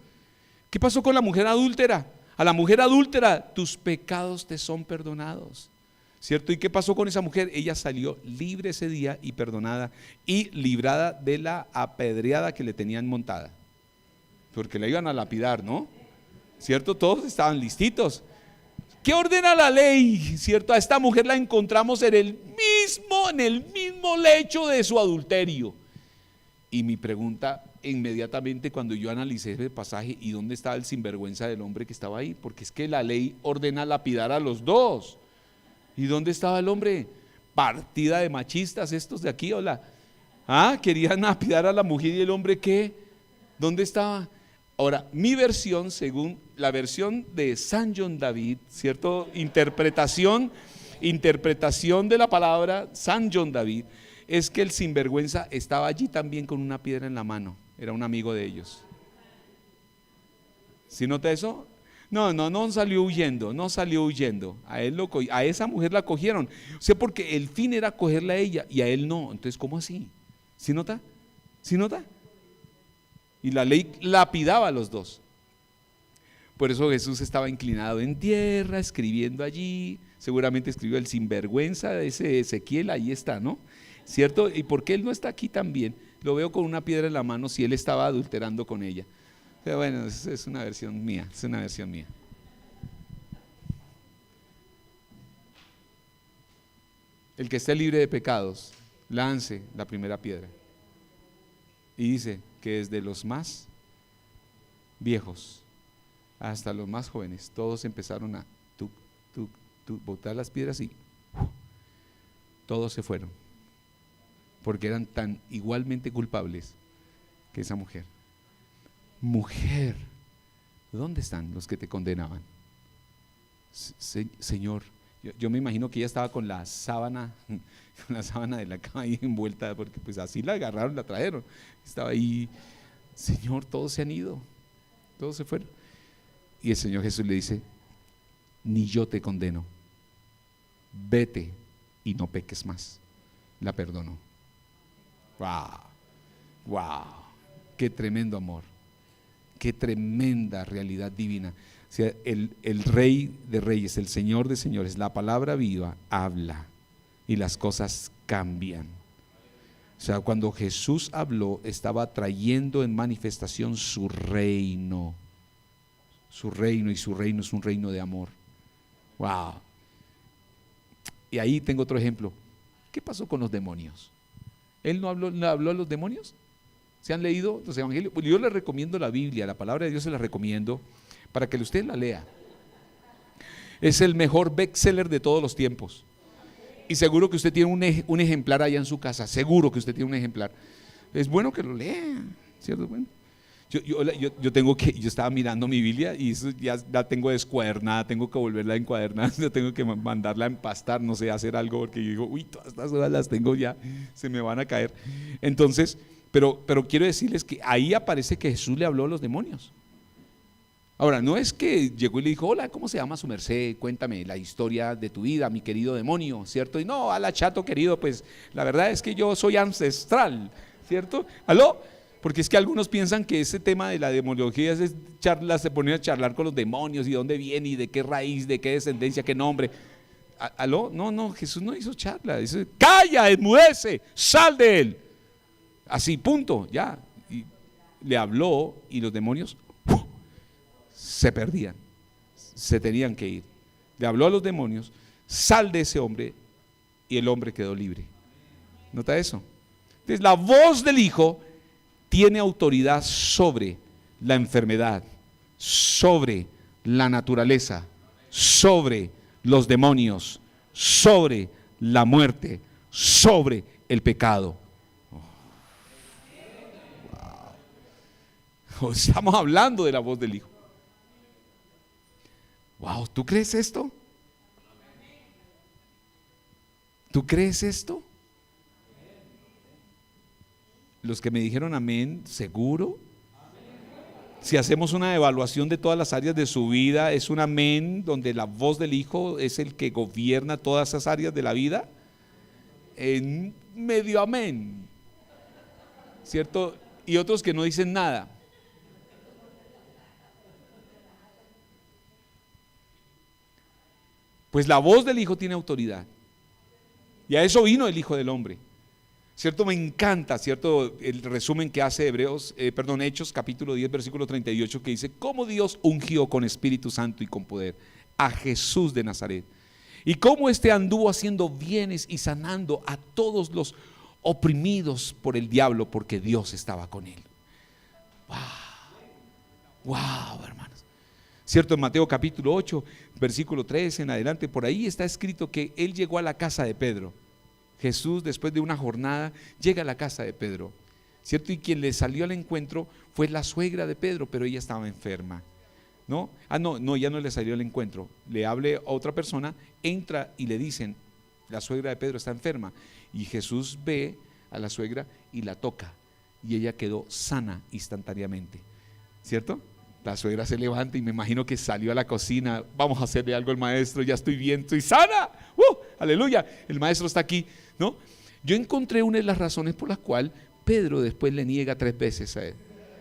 ¿Qué pasó con la mujer adúltera? A la mujer adúltera: tus pecados te son perdonados, ¿cierto? ¿Y qué pasó con esa mujer? Ella salió libre ese día y perdonada y librada de la apedreada que le tenían montada. porque la iban a lapidar, ¿no? ¿Cierto? Todos estaban listitos. ¿Qué ordena la ley? ¿Cierto? A esta mujer la encontramos en el mismo lecho de su adulterio. Y mi pregunta inmediatamente cuando yo analicé ese pasaje, ¿y dónde estaba el sinvergüenza del hombre que estaba ahí? Porque es que la ley ordena lapidar a los dos. ¿Y dónde estaba el hombre? Partida de machistas estos de aquí, hola. Querían lapidar a la mujer, y el hombre, ¿qué? ¿Dónde estaba? Ahora, mi versión, según la versión de San John David, ¿cierto? Interpretación de la palabra San John David, es que el sinvergüenza estaba allí también con una piedra en la mano, era un amigo de ellos. ¿Sí nota eso? No salió huyendo, a esa mujer la cogieron, o sea, porque el fin era cogerla a ella y a él no. Entonces, ¿cómo así? ¿Sí nota? Y la ley lapidaba a los dos. Por eso Jesús estaba inclinado en tierra, escribiendo allí. Seguramente escribió el sinvergüenza de ese Ezequiel, ahí está, ¿no? ¿Cierto? ¿Y por qué él no está aquí también? Lo veo con una piedra en la mano si él estaba adulterando con ella. Pero bueno, es una versión mía, El que esté libre de pecados, lance la primera piedra. Y dice que desde los más viejos hasta los más jóvenes, todos empezaron a botar las piedras y todos se fueron, porque eran tan igualmente culpables que esa mujer. Mujer, ¿dónde están los que te condenaban? Señor, yo me imagino que ella estaba con la sábana de la cama ahí envuelta, porque pues así la agarraron, la trajeron, estaba ahí. Señor, todos se han ido, todos se fueron. Y el Señor Jesús le dice: ni yo te condeno, vete y no peques más. La perdonó. Wow, qué tremendo amor, qué tremenda realidad divina. O sea, el Rey de Reyes, el Señor de Señores, la palabra viva habla y las cosas cambian. O sea, cuando Jesús habló, estaba trayendo en manifestación su reino, y su reino es un reino de amor. Wow. Y ahí tengo otro ejemplo. ¿Qué pasó con los demonios? ¿Él no habló a los demonios? ¿Se han leído los evangelios? Pues yo les recomiendo la Biblia, la palabra de Dios se la recomiendo para que usted la lea. Es el mejor bestseller de todos los tiempos. Y seguro que usted tiene un ejemplar allá en su casa, seguro que usted tiene un ejemplar. Es bueno que lo lea, ¿cierto? Bueno, yo estaba mirando mi Biblia y eso ya la tengo descuadernada, tengo que volverla a encuadernar, yo tengo que mandarla a empastar, no sé, hacer algo, porque yo digo, todas estas horas las tengo ya, se me van a caer. Entonces, pero quiero decirles que ahí aparece que Jesús le habló a los demonios. Ahora, no es que llegó y le dijo: hola, ¿cómo se llama su merced? Cuéntame la historia de tu vida, mi querido demonio, ¿cierto? Y no, ala chato querido, pues la verdad es que yo soy ancestral, ¿cierto? ¿Aló? Porque es que algunos piensan que ese tema de la demonología es charlas, se ponen a charlar con los demonios y dónde viene y de qué raíz, de qué descendencia, qué nombre. ¿Aló? No, Jesús no hizo charla, dice: calla, enmudece, sal de él. Así, punto, ya. Y le habló y los demonios se perdían, se tenían que ir. Le habló a los demonios: sal de ese hombre, y el hombre quedó libre. ¿Nota eso? Entonces, la voz del Hijo tiene autoridad sobre la enfermedad, sobre la naturaleza, sobre los demonios, sobre la muerte, sobre el pecado. Wow. Estamos hablando de la voz del Hijo. Wow, ¿tú crees esto? ¿Tú crees esto? Los que me dijeron amén, ¿seguro? Si hacemos una evaluación de todas las áreas de su vida, ¿es un amén donde la voz del Hijo es el que gobierna todas esas áreas de la vida? En medio amén, ¿cierto? Y otros que no dicen nada. Pues la voz del Hijo tiene autoridad. Y a eso vino el Hijo del Hombre. O ¿Cierto? Me encanta, ¿cierto? El resumen que hace Hechos capítulo 10 versículo 38, que dice: cómo Dios ungió con Espíritu Santo y con poder a Jesús de Nazaret, y cómo éste anduvo haciendo bienes y sanando a todos los oprimidos por el diablo, porque Dios estaba con él. Wow, hermanos. ¿Cierto? En Mateo capítulo 8 versículo 13 en adelante, por ahí está escrito que él llegó a la casa de Pedro. Jesús, después de una jornada, llega a la casa de Pedro, ¿cierto? Y quien le salió al encuentro fue la suegra de Pedro, pero ella estaba enferma, ¿no? No, ya no le salió al encuentro. Le hable a otra persona, entra y le dicen: la suegra de Pedro está enferma. Y Jesús ve a la suegra y la toca, y ella quedó sana instantáneamente, ¿cierto? La suegra se levanta y me imagino que salió a la cocina: vamos a hacerle algo al maestro, ya estoy bien, estoy sana, aleluya, el maestro está aquí, ¿no? Yo encontré una de las razones por las cuales Pedro después le niega 3 veces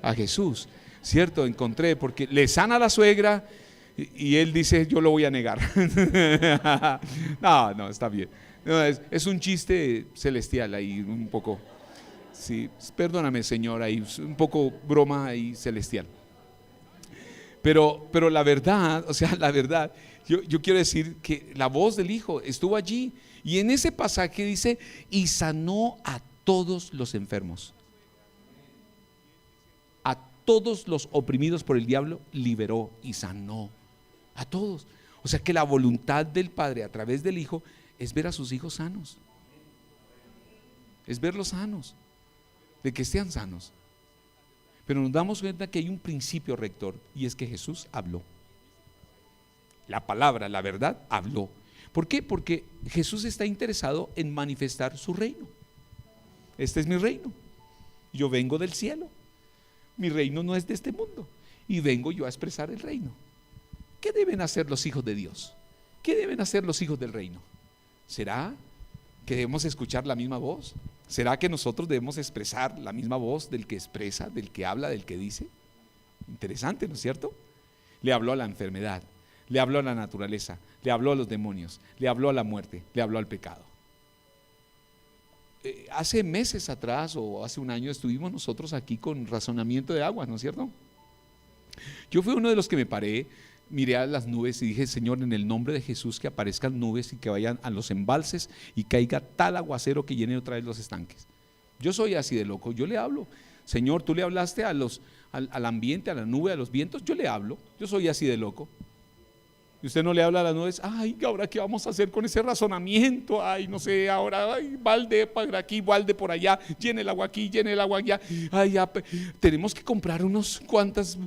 a Jesús, ¿cierto? Encontré, porque le sana a la suegra y él dice: yo lo voy a negar. No, está bien. No, es un chiste celestial ahí, un poco, sí, perdóname, Señor, ahí un poco broma ahí celestial. Pero la verdad, o sea, la verdad, yo quiero decir que la voz del Hijo estuvo allí, y en ese pasaje dice: y sanó a todos los enfermos, a todos los oprimidos por el diablo, liberó y sanó a todos. O sea que la voluntad del Padre a través del Hijo es ver a sus hijos sanos, es verlos sanos, de que estén sanos. Pero nos damos cuenta que hay un principio rector, y es que Jesús habló. La palabra, la verdad, habló. ¿Por qué? Porque Jesús está interesado en manifestar su reino. Este es mi reino. Yo vengo del cielo. Mi reino no es de este mundo, y vengo yo a expresar el reino. ¿Qué deben hacer los hijos de Dios? ¿Qué deben hacer los hijos del reino? ¿Será que debemos escuchar la misma voz? ¿Será que nosotros debemos expresar la misma voz del que expresa, del que habla, del que dice? Interesante, ¿no es cierto? Le habló a la enfermedad, le habló a la naturaleza, le habló a los demonios, le habló a la muerte, le habló al pecado. Hace meses atrás, o hace un año, estuvimos nosotros aquí con razonamiento de agua, ¿no es cierto? Yo fui uno de los que me paré, miré a las nubes y dije: Señor, en el nombre de Jesús, que aparezcan nubes y que vayan a los embalses y caiga tal aguacero que llene otra vez los estanques. Yo soy así de loco, yo le hablo. Señor, tú le hablaste al ambiente, a la nube, a los vientos, yo le hablo. Yo soy así de loco. Y usted no le habla a las nubes: ay, ¿ahora qué vamos a hacer con ese razonamiento? Ay, no sé, ahora, ay, balde por aquí, balde por allá, llene el agua aquí, llene el agua allá. Ay, ya, tenemos que comprar unos cuantos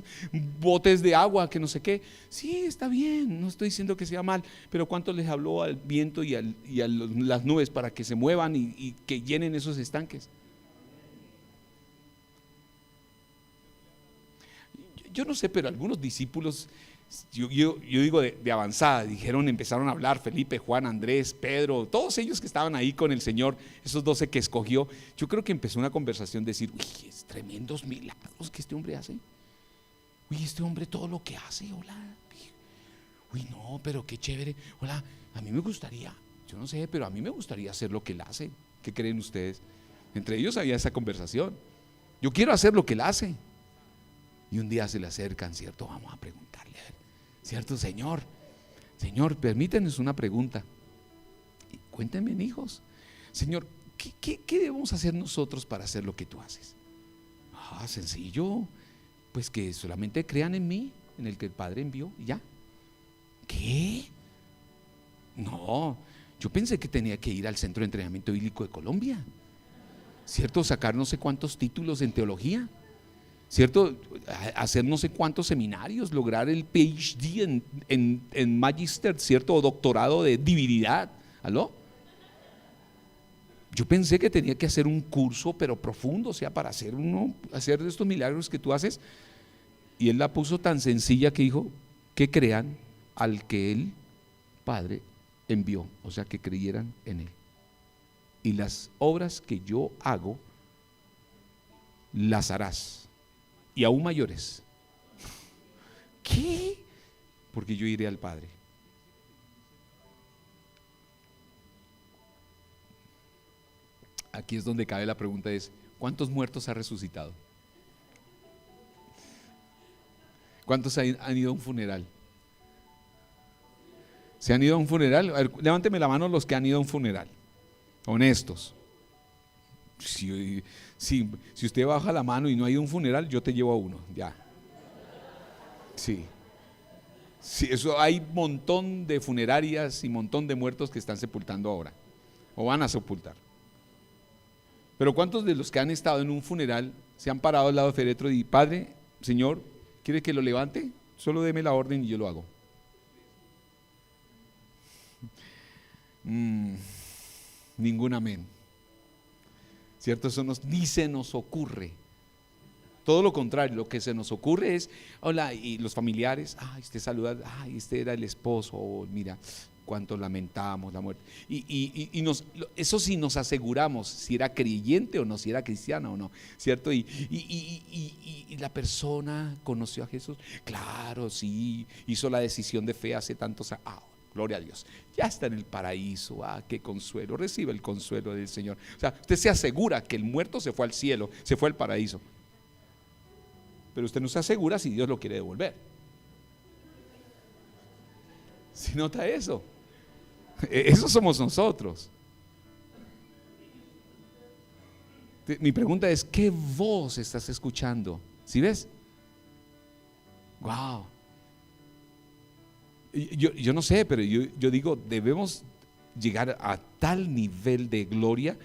botes de agua, que no sé qué. Sí, está bien, no estoy diciendo que sea mal, pero ¿cuánto les habló al viento y a las nubes para que se muevan y que llenen esos estanques? Yo no sé, pero algunos discípulos, yo digo de avanzada, empezaron a hablar: Felipe, Juan, Andrés, Pedro, todos ellos que estaban ahí con el Señor, esos 12 que escogió. Yo creo que empezó una conversación, decir: uy, es tremendos milagros que este hombre hace. Uy, este hombre todo lo que hace, hola. Uy, no, pero qué chévere. Hola, a mí me gustaría, yo no sé, pero a mí me gustaría hacer lo que él hace. ¿Qué creen ustedes? Entre ellos había esa conversación. Yo quiero hacer lo que él hace. Y un día se le acercan, ¿cierto? Vamos a preguntarle, ¿cierto? Señor, permítanos una pregunta. Cuéntenme, hijos. Señor, ¿qué debemos hacer nosotros para hacer lo que tú haces? Sencillo, pues que solamente crean en mí, en el que el Padre envió, y ya. ¿Qué? No, yo pensé que tenía que ir al Centro de Entrenamiento Bíblico de Colombia, ¿cierto? Sacar no sé cuántos títulos en teología, ¿cierto? Hacer no sé cuántos seminarios, lograr el PhD en Magister, ¿cierto? O doctorado de divinidad. ¿Aló? Yo pensé que tenía que hacer un curso, pero profundo, o sea, para hacer estos milagros que tú haces. Y él la puso tan sencilla que dijo: que crean al que el Padre envió, o sea, que creyeran en él. Y las obras que yo hago, las harás, y aún mayores. ¿Qué? Porque yo iré al Padre. Aquí es donde cabe la pregunta es, ¿cuántos muertos ha resucitado? ¿Cuántos han ido a un funeral? ¿Se han ido a un funeral? A ver, levánteme la mano los que han ido a un funeral, honestos. Si usted baja la mano y no ha ido a un funeral, yo te llevo a uno, ya. Sí. Sí, eso hay un montón de funerarias y un montón de muertos que están sepultando ahora, o van a sepultar. Pero ¿cuántos de los que han estado en un funeral se han parado al lado del féretro y Padre, Señor, ¿quiere que lo levante? Solo deme la orden y yo lo hago. Ningún amén. ¿Cierto? Eso ni se nos ocurre. Todo lo contrario, lo que se nos ocurre es, hola, y los familiares, usted saluda, este era el esposo, mira, cuánto lamentamos la muerte. Y eso sí nos aseguramos si era creyente o no, si era cristiana o no, ¿cierto? Y la persona conoció a Jesús, claro, sí, hizo la decisión de fe hace tantos años. Gloria a Dios, ya está en el paraíso, qué consuelo, recibe el consuelo del Señor. O sea, usted se asegura que el muerto se fue al cielo, se fue al paraíso, pero usted no se asegura si Dios lo quiere devolver. ¿Sí nota eso? Eso somos nosotros. Mi pregunta es, ¿qué voz estás escuchando? ¿Sí ves? Wow. Yo no sé, pero yo digo, debemos llegar a tal nivel de gloria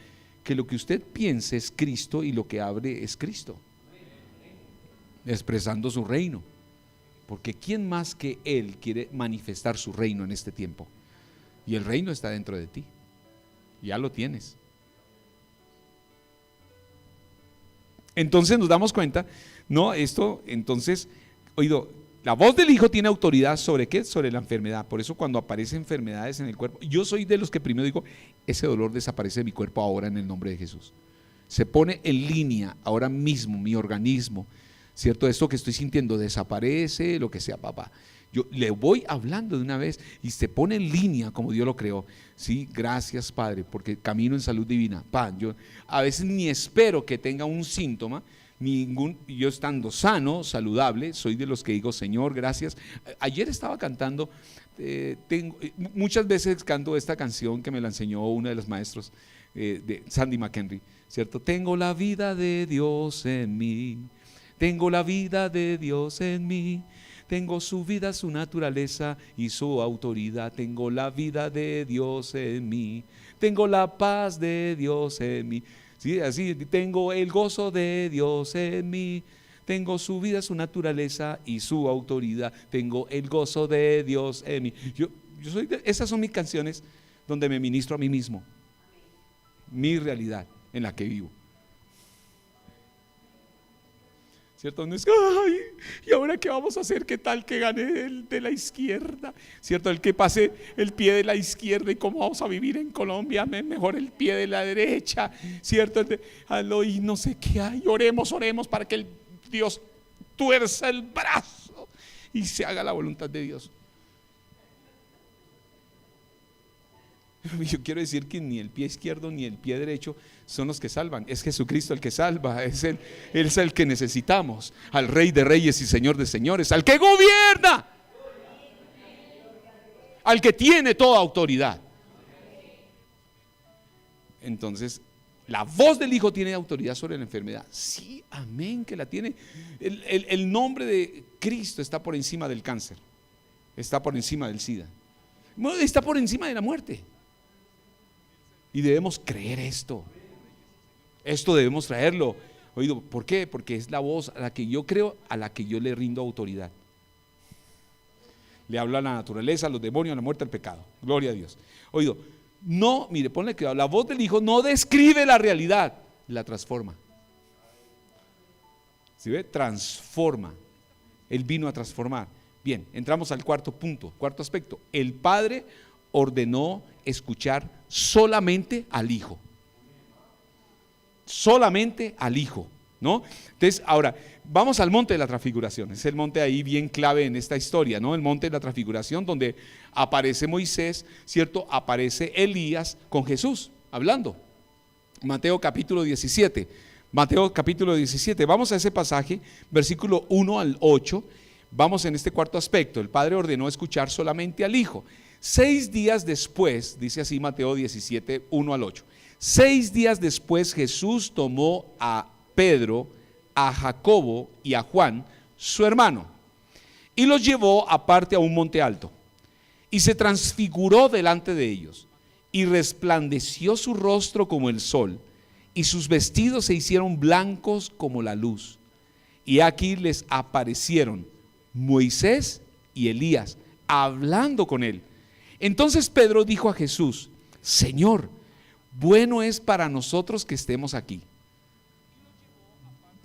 que lo que usted piense es Cristo y lo que hable es Cristo, expresando su reino, porque ¿quién más que Él quiere manifestar su reino en este tiempo? Y el reino está dentro de ti, ya lo tienes. Entonces nos damos cuenta, no, esto, entonces, oído, la voz del Hijo tiene autoridad ¿sobre qué? Sobre la enfermedad. Por eso cuando aparecen enfermedades en el cuerpo, yo soy de los que primero digo, ese dolor desaparece de mi cuerpo ahora en el nombre de Jesús. Se pone en línea ahora mismo mi organismo, ¿cierto? Esto que estoy sintiendo desaparece, lo que sea, papá. Yo le voy hablando de una vez y se pone en línea como Dios lo creó. Sí, gracias Padre, porque camino en salud divina. Yo a veces ni espero que tenga un síntoma, yo estando sano, saludable, soy de los que digo, Señor, gracias. Ayer estaba cantando, muchas veces canto esta canción que me la enseñó uno de los maestros, de Sandy McHenry, ¿cierto? Tengo la vida de Dios en mí, tengo la vida de Dios en mí, tengo su vida, su naturaleza y su autoridad, tengo la vida de Dios en mí, tengo la paz de Dios en mí. Sí, así, tengo el gozo de Dios en mí, tengo su vida, su naturaleza y su autoridad, tengo el gozo de Dios en mí. Esas son mis canciones donde me ministro a mí mismo, mi realidad en la que vivo. ¿Cierto? No es, ¿y ahora qué vamos a hacer? ¿Qué tal que gane el de la izquierda? ¿Cierto? El que pase el pie de la izquierda, ¿y cómo vamos a vivir en Colombia? Mejor el pie de la derecha, ¿cierto? Y no sé qué hay, oremos para que Dios tuerza el brazo y se haga la voluntad de Dios. Yo quiero decir que ni el pie izquierdo ni el pie derecho son los que salvan, es Jesucristo el que salva, Él es el que necesitamos, al Rey de Reyes y Señor de Señores, al que gobierna, al que tiene toda autoridad. Entonces, la voz del Hijo tiene autoridad sobre la enfermedad. Sí, amén, que la tiene. El nombre de Cristo está por encima del cáncer, está por encima del SIDA, está por encima de la muerte. Y debemos creer esto. Esto debemos traerlo. Oído, ¿por qué? Porque es la voz a la que yo creo, a la que yo le rindo autoridad. Le habla a la naturaleza, a los demonios, a la muerte, al pecado. Gloria a Dios. Oído, no, mire, ponle cuidado. La voz del Hijo no describe la realidad, la transforma. ¿Sí ve? Transforma. Él vino a transformar. Bien, entramos al cuarto punto, cuarto aspecto. El Padre ordenó escuchar solamente al Hijo. Solamente al Hijo, ¿no? Entonces, ahora, vamos al monte de la transfiguración. Es el monte ahí bien clave en esta historia, ¿no? El monte de la transfiguración, donde aparece Moisés, ¿cierto? Aparece Elías con Jesús, hablando. Mateo capítulo 17. Mateo capítulo 17. Vamos a ese pasaje, versículo 1 al 8. Vamos en este cuarto aspecto. El Padre ordenó escuchar solamente al Hijo. 6 días después, dice así Mateo 17, 1 al 8. 6 días después Jesús tomó a Pedro, a Jacobo y a Juan, su hermano, y los llevó aparte a un monte alto, y se transfiguró delante de ellos, y resplandeció su rostro como el sol, y sus vestidos se hicieron blancos como la luz. Y aquí les aparecieron Moisés y Elías, hablando con él. Entonces Pedro dijo a Jesús: Señor, bueno es para nosotros que estemos aquí.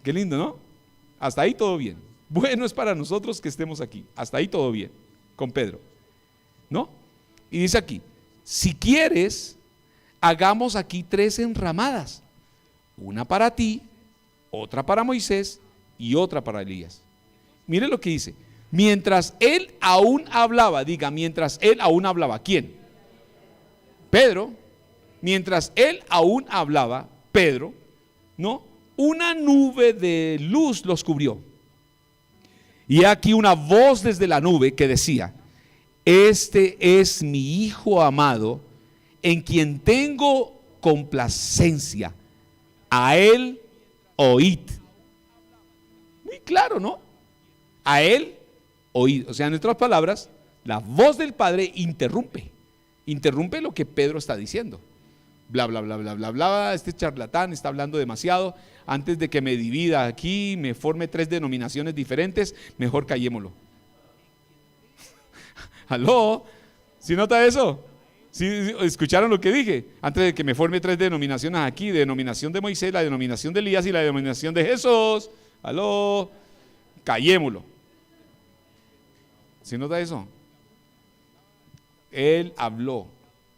Qué lindo, ¿no? Hasta ahí todo bien. Bueno es para nosotros que estemos aquí. Hasta ahí todo bien con Pedro, ¿no? Y dice aquí: si quieres, hagamos aquí 3 enramadas, una para ti, otra para Moisés y otra para Elías. Mire lo que dice: mientras él aún hablaba, diga, mientras él aún hablaba, ¿quién? Pedro. Mientras él aún hablaba, Pedro, ¿no? Una nube de luz los cubrió. Y aquí una voz desde la nube que decía: este es mi Hijo amado, en quien tengo complacencia. A él oíd. Muy claro, ¿no? A él oíd. O sea, en otras palabras, la voz del Padre interrumpe lo que Pedro está diciendo. Bla, bla, bla, bla, bla, bla, este charlatán está hablando demasiado. Antes de que me divida aquí, me forme 3 denominaciones diferentes, mejor callémoslo. ¿Aló? ¿Sí nota eso? ¿Sí escucharon lo que dije? Antes de que me forme 3 denominaciones aquí: denominación de Moisés, la denominación de Elías y la denominación de Jesús. ¿Aló? Callémoslo. ¿Sí nota eso? Él habló.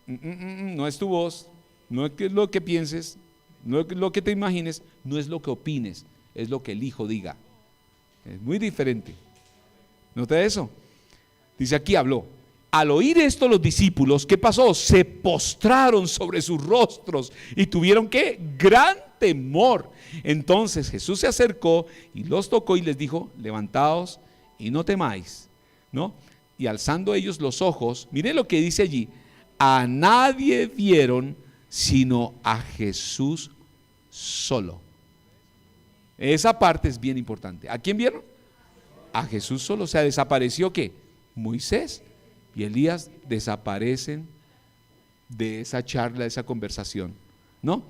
No es tu voz, no es lo que pienses, no es lo que te imagines, no es lo que opines, es lo que el Hijo diga. Es muy diferente. ¿Nota eso? Dice aquí: habló. Al oír esto los discípulos, ¿qué pasó? Se postraron sobre sus rostros y tuvieron ¿qué? Gran temor. Entonces Jesús se acercó y los tocó y les dijo: levantaos y no temáis, ¿no? Y alzando ellos los ojos, mire lo que dice allí: a nadie vieron sino a Jesús solo. Esa parte es bien importante. ¿A quién vieron? A Jesús solo. O sea, desapareció ¿qué? Moisés y Elías desaparecen de esa charla, de esa conversación, ¿no?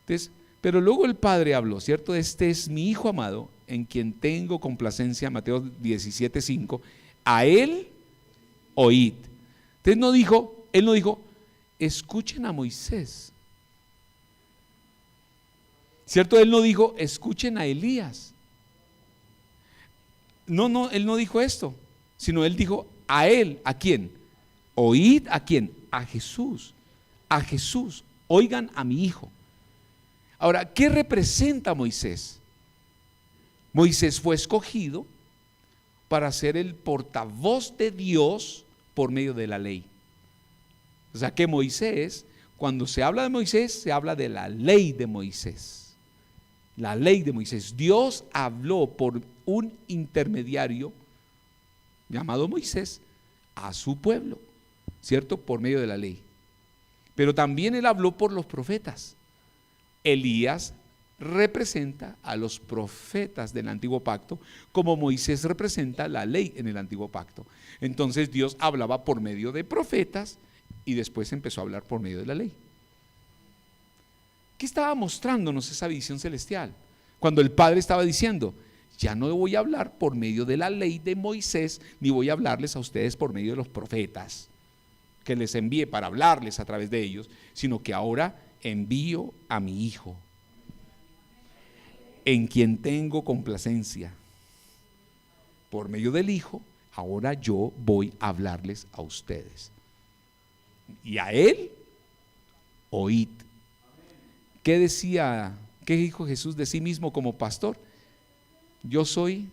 Entonces, pero luego el Padre habló, ¿cierto? Este es mi Hijo amado, en quien tengo complacencia, Mateo 17:5. A él oíd. Entonces él no dijo: escuchen a Moisés, ¿cierto? Él no dijo: escuchen a Elías. No, él no dijo esto, sino él dijo: a él, ¿a quién? Oíd, ¿a quién? A Jesús. A Jesús, oigan a mi Hijo. Ahora, ¿qué representa Moisés? Moisés fue escogido para ser el portavoz de Dios por medio de la ley. O sea que Moisés, cuando se habla de Moisés, se habla de la ley de Moisés. La ley de Moisés. Dios habló por un intermediario llamado Moisés a su pueblo, ¿cierto? Por medio de la ley. Pero también él habló por los profetas. Elías representa a los profetas del antiguo pacto, como Moisés representa la ley en el antiguo pacto. Entonces Dios hablaba por medio de profetas y después empezó a hablar por medio de la ley. ¿Qué estaba mostrándonos esa visión celestial? Cuando el Padre estaba diciendo: ya no voy a hablar por medio de la ley de Moisés, ni voy a hablarles a ustedes por medio de los profetas que les envíe para hablarles a través de ellos, sino que ahora envío a mi Hijo, en quien tengo complacencia. Por medio del Hijo, ahora yo voy a hablarles a ustedes. Y a él oíd. ¿Qué decía? ¿Qué dijo Jesús de sí mismo como pastor? Yo soy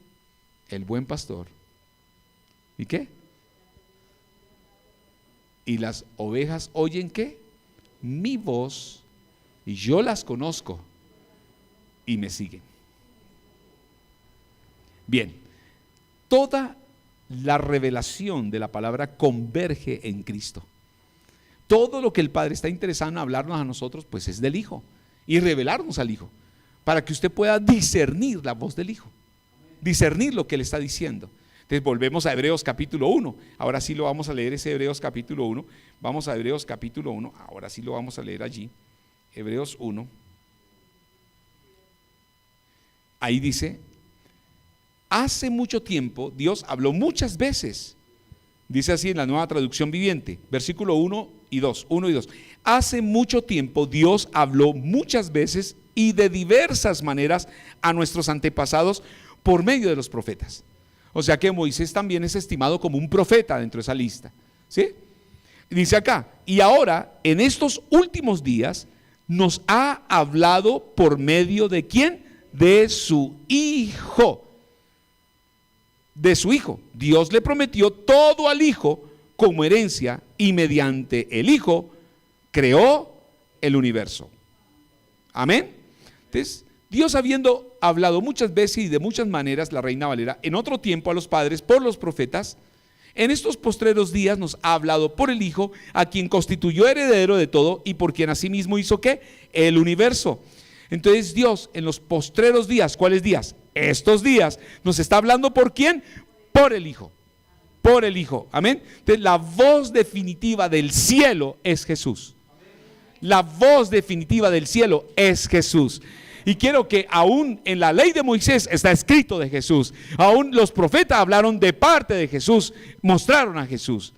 el buen pastor. ¿Y qué? Y las ovejas oyen ¿qué? Mi voz. y yo las conozco y me siguen. Bien, toda la revelación de la palabra converge en Cristo. Todo lo que el Padre está interesado en hablarnos a nosotros, pues es del Hijo y revelarnos al Hijo, para que usted pueda discernir la voz del Hijo, discernir lo que Él está diciendo. Entonces volvemos a Hebreos capítulo 1, ahora sí lo vamos a leer, ese Hebreos capítulo 1, vamos a Hebreos capítulo 1, ahora sí lo vamos a leer allí, Hebreos 1, ahí dice, hace mucho tiempo Dios habló muchas veces, dice así en la Nueva Traducción Viviente, versículo 1 y 2, hace mucho tiempo Dios habló muchas veces y de diversas maneras a nuestros antepasados por medio de los profetas. O sea que Moisés también es estimado como un profeta dentro de esa lista, ¿sí? Dice acá, y ahora en estos últimos días nos ha hablado por medio de ¿quién? De su Hijo. De su Hijo. Dios le prometió todo al Hijo como herencia y mediante el Hijo creó el universo. Amén. Entonces, Dios habiendo hablado muchas veces y de muchas maneras, la Reina Valera, en otro tiempo a los padres por los profetas, en estos postreros días nos ha hablado por el Hijo, a quien constituyó heredero de todo y por quien asimismo hizo ¿qué? El universo. Entonces Dios en los postreros días, ¿cuáles días? Estos días, nos está hablando ¿por quién? Por el Hijo. Por el Hijo, amén. Entonces la voz definitiva del cielo es Jesús. La voz definitiva del cielo es Jesús. Y quiero que aún en la ley de Moisés está escrito de Jesús. Aún los profetas hablaron de parte de Jesús, mostraron a Jesús.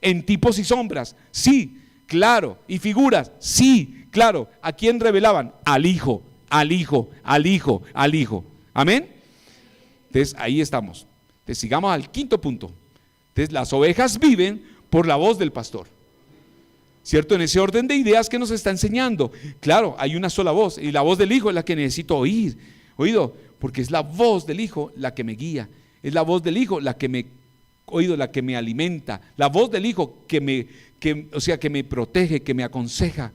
En tipos y sombras, sí, claro. Y figuras, sí, claro. ¿A quién revelaban? Al Hijo, al Hijo, al Hijo, al Hijo. Amén. Entonces ahí estamos. Entonces sigamos al quinto punto. Entonces las ovejas viven por la voz del pastor. ¿Cierto? En ese orden de ideas que nos está enseñando. Claro, hay una sola voz y la voz del Hijo es la que necesito oír. Oído, porque es la voz del Hijo la que me guía. Es la voz del Hijo la que me, oído, la que me alimenta. La voz del Hijo que me protege, que me aconseja,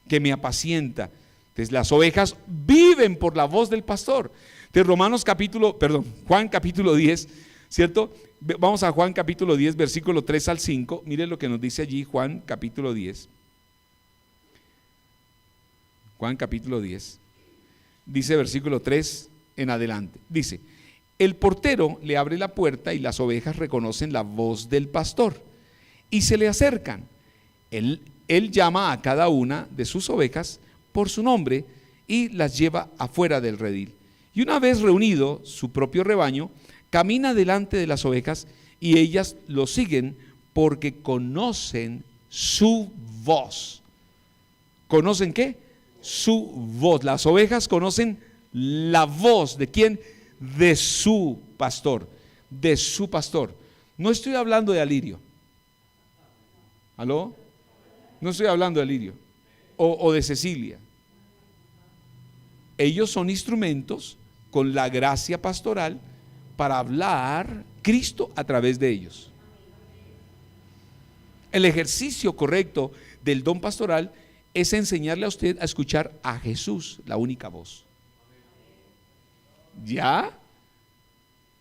que me apacienta. Entonces las ovejas viven por la voz del pastor. Entonces Juan capítulo 10, ¿cierto? Vamos a Juan capítulo 10, versículo 3 al 5. Miren lo que nos dice allí Juan capítulo 10. Juan capítulo 10. Dice versículo 3 en adelante. Dice, el portero le abre la puerta y las ovejas reconocen la voz del pastor y se le acercan. Él llama a cada una de sus ovejas por su nombre y las lleva afuera del redil. Y una vez reunido su propio rebaño, camina delante de las ovejas y ellas lo siguen porque conocen su voz. ¿Conocen qué? Su voz. Las ovejas conocen la voz ¿de quién? De su pastor. De su pastor. No estoy hablando de Alirio. ¿Aló? No estoy hablando de Alirio o de Cecilia. Ellos son instrumentos con la gracia pastoral para hablar Cristo a través de ellos. El ejercicio correcto del don pastoral es enseñarle a usted a escuchar a Jesús, la única voz. ¿Ya?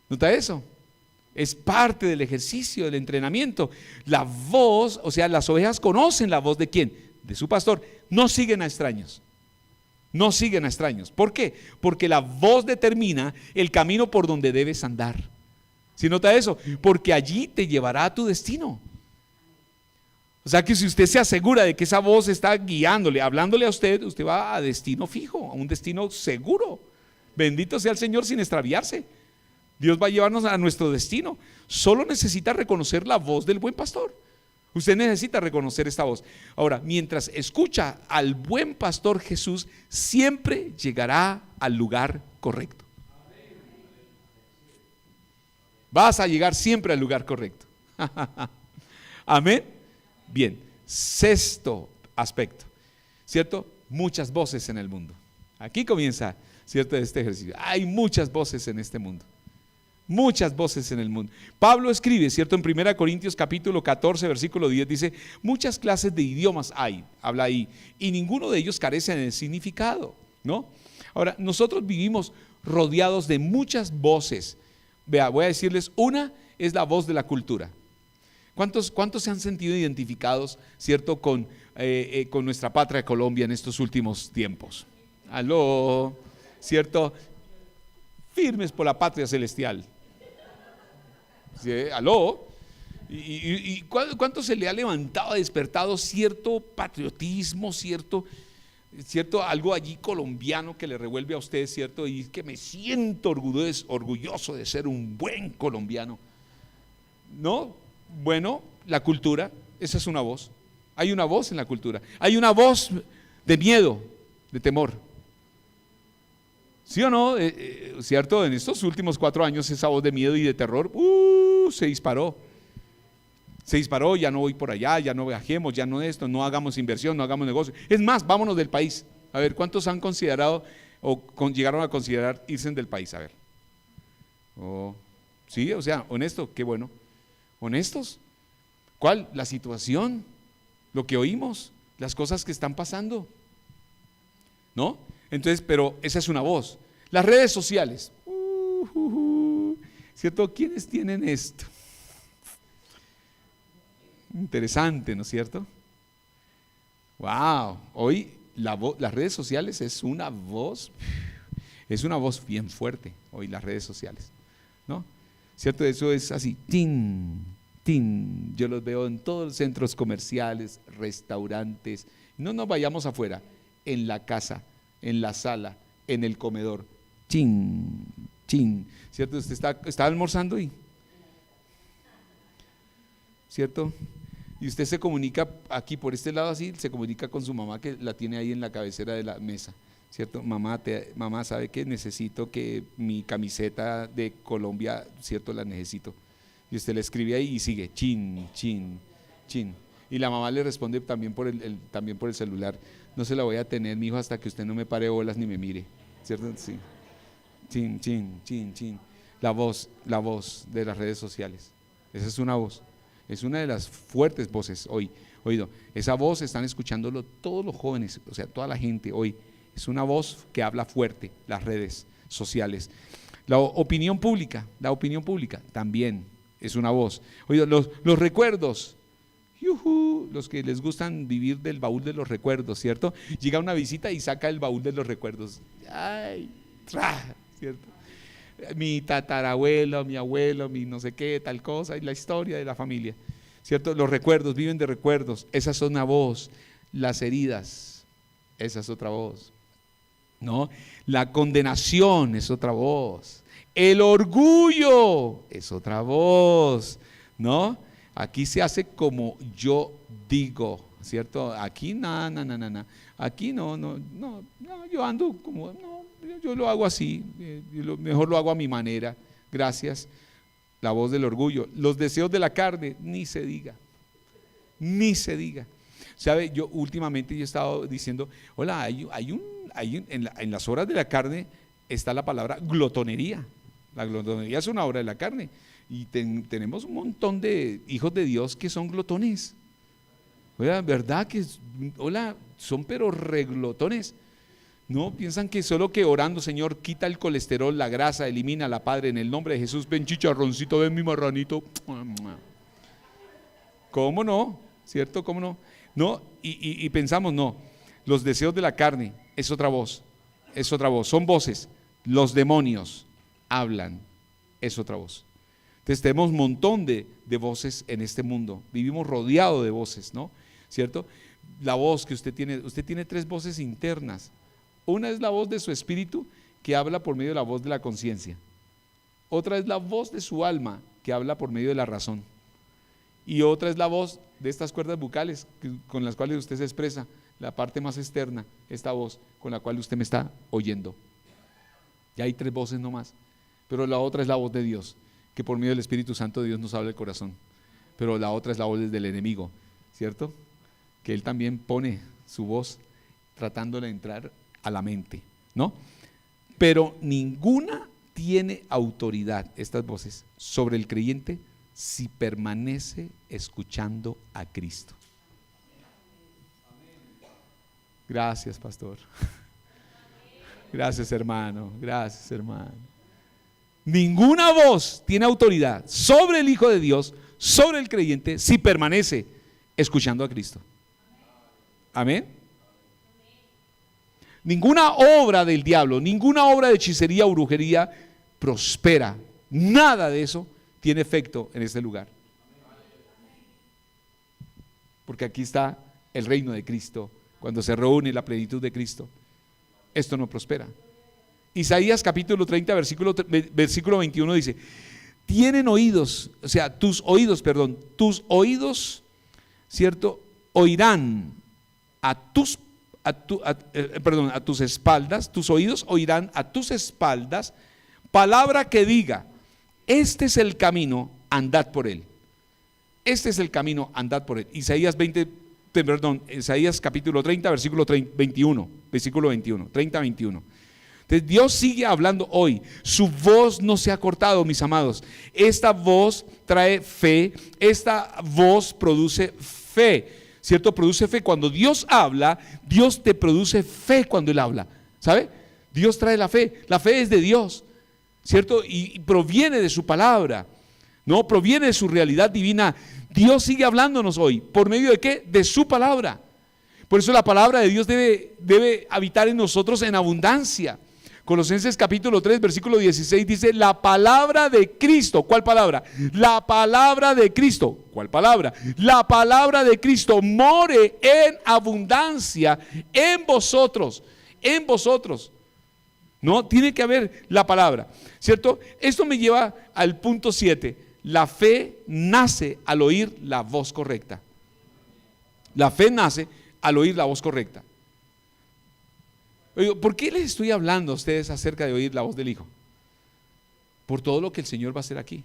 ¿Nota eso? Es parte del ejercicio, del entrenamiento. La voz, o sea, las ovejas conocen la voz de ¿quién? De su pastor. No siguen a extraños. No siguen a extraños. ¿Por qué? Porque la voz determina el camino por donde debes andar. ¿Sí nota eso? Porque allí te llevará a tu destino. O sea que si usted se asegura de que esa voz está guiándole, hablándole a usted, usted va a destino fijo, a un destino seguro. Bendito sea el Señor sin extraviarse. Dios va a llevarnos a nuestro destino. Solo necesita reconocer la voz del buen pastor. Usted necesita reconocer esta voz. Ahora, mientras escucha al buen pastor Jesús, siempre llegará al lugar correcto. Vas a llegar siempre al lugar correcto. Amén. Bien, sexto aspecto, ¿cierto? Muchas voces en el mundo. Aquí comienza, ¿cierto? Este ejercicio. Hay muchas voces en este mundo. Muchas voces en el mundo. Pablo escribe, ¿cierto? En 1 Corintios capítulo 14, versículo 10 dice, muchas clases de idiomas hay, habla ahí, y ninguno de ellos carece de significado, ¿no? Ahora, nosotros vivimos rodeados de muchas voces. Vea, voy a decirles, una es la voz de la cultura. ¿Cuántos se han sentido identificados, cierto, con nuestra patria Colombia en estos últimos tiempos? Aló, ¿cierto? Firmes por la patria celestial. ¿Sí? Aló. ¿Y cuánto se le ha levantado, despertado cierto patriotismo, cierto algo allí colombiano que le revuelve a usted, cierto? Y que me siento orgulloso de ser un buen colombiano, ¿no? Bueno, la cultura, esa es una voz. Hay una voz en la cultura. Hay una voz de miedo, de temor. ¿Sí o no? ¿Cierto? En estos últimos 4 años esa voz de miedo y de terror se disparó. Se disparó, ya no voy por allá, ya no viajemos, ya no esto, no hagamos inversión, no hagamos negocio. Es más, vámonos del país. A ver, ¿cuántos han considerado o llegaron a considerar irse del país? A ver. Sí, o sea, honesto, qué bueno. Honestos. ¿Cuál? La situación, lo que oímos, las cosas que están pasando. ¿No? Entonces, pero esa es una voz. Las redes sociales. ¿Cierto? ¿Quiénes tienen esto? Interesante, ¿no es cierto? Wow, hoy las redes sociales es una voz bien fuerte, hoy las redes sociales, ¿no? ¿Cierto? Eso es así, tin, tin, yo los veo en todos los centros comerciales, restaurantes, no nos vayamos afuera, en la casa, en la sala, en el comedor, chin, chin, ¿cierto? Usted está almorzando y, ¿cierto? Y usted se comunica aquí por este lado así, se comunica con su mamá que la tiene ahí en la cabecera de la mesa, ¿cierto? Mamá, ¿sabe que necesito que mi camiseta de Colombia, ¿cierto? La necesito. Y usted le escribe ahí y sigue, chin, chin, chin. Y la mamá le responde también por el celular, no se la voy a tener, mi hijo, hasta que usted no me pare bolas ni me mire, ¿cierto? Sí. Chin, chin, chin, chin. La voz de las redes sociales. Esa es una voz. Es una de las fuertes voces hoy. Oído, esa voz están escuchándolo todos los jóvenes, o sea, toda la gente hoy. Es una voz que habla fuerte, las redes sociales. La opinión pública también es una voz. Oído, los recuerdos. Los que les gustan vivir del baúl de los recuerdos, ¿cierto? Llega una visita y saca el baúl de los recuerdos. Ay, ¿cierto? Mi tatarabuelo, mi abuelo, mi no sé qué, tal cosa, y la historia de la familia, ¿cierto? Los recuerdos, viven de recuerdos, esa es una voz. Las heridas, esa es otra voz, ¿no? La condenación es otra voz. El orgullo es otra voz, ¿no? Aquí se hace como yo digo, ¿cierto? Aquí nada, aquí no, yo ando como, no, yo lo hago así, mejor lo hago a mi manera, gracias. La voz del orgullo, los deseos de la carne, ni se diga. ¿Sabe? Yo últimamente he estado diciendo, hola, en las obras de la carne está la palabra glotonería. La glotonería es una obra de la carne y tenemos un montón de hijos de Dios que son glotones. Oiga, ¿verdad que son pero reglotones? No, piensan que solo que orando, Señor, quita el colesterol, la grasa, elimina la Padre, en el nombre de Jesús, ven chicharroncito, ven mi marranito. ¿Cómo no? ¿Cierto? ¿Cómo no? No, y pensamos, no, los deseos de la carne es otra voz, son voces. Los demonios hablan, es otra voz. Entonces tenemos un montón de voces en este mundo, vivimos rodeados de voces, ¿no? ¿Cierto? La voz que usted tiene 3 voces internas. Una es la voz de su espíritu, que habla por medio de la voz de la conciencia. Otra es la voz de su alma, que habla por medio de la razón. Y otra es la voz de estas cuerdas bucales con las cuales usted se expresa, la parte más externa, esta voz con la cual usted me está oyendo. Ya hay 3 voces nomás, pero la otra es la voz de Dios, que por medio del Espíritu Santo Dios nos habla el corazón. Pero la otra es la voz del enemigo, ¿cierto? Que él también pone su voz tratando de entrar a la mente, ¿no? Pero ninguna tiene autoridad, estas voces, sobre el creyente si permanece escuchando a Cristo. Gracias, pastor. Gracias, hermano. Gracias, hermano. Ninguna voz tiene autoridad sobre el Hijo de Dios, sobre el creyente, si permanece escuchando a Cristo. Amén. Ninguna obra del diablo, ninguna obra de hechicería o brujería prospera. Nada de eso tiene efecto en este lugar. Porque aquí está el reino de Cristo. Cuando se reúne la plenitud de Cristo, esto no prospera. Isaías capítulo 30, versículo 21 dice: tienen oídos, o sea, tus oídos, ¿cierto? Oirán a tus espaldas, tus oídos oirán a tus espaldas palabra que diga: este es el camino, andad por él. Este es el camino, andad por él. Isaías capítulo 30, versículo 21. 30, 21. Entonces Dios sigue hablando hoy. Su voz no se ha cortado, mis amados. Esta voz trae fe. Esta voz produce fe, ¿cierto? Produce fe. Cuando Dios habla, Dios te produce fe cuando Él habla, ¿sabe? Dios trae la fe. La fe es de Dios, ¿cierto? Y proviene de su palabra, ¿no? Proviene de su realidad divina. Dios sigue hablándonos hoy. ¿Por medio de qué? De su palabra. Por eso la palabra de Dios debe habitar en nosotros en abundancia. Colosenses capítulo 3, versículo 16 dice: la palabra de Cristo. ¿Cuál palabra? La palabra de Cristo. ¿Cuál palabra? La palabra de Cristo more en abundancia en vosotros. En vosotros. No, tiene que haber la palabra, ¿cierto? Esto me lleva al punto 7. La fe nace al oír la voz correcta. La fe nace al oír la voz correcta. ¿Por qué les estoy hablando a ustedes acerca de oír la voz del Hijo? Por todo lo que el Señor va a hacer aquí.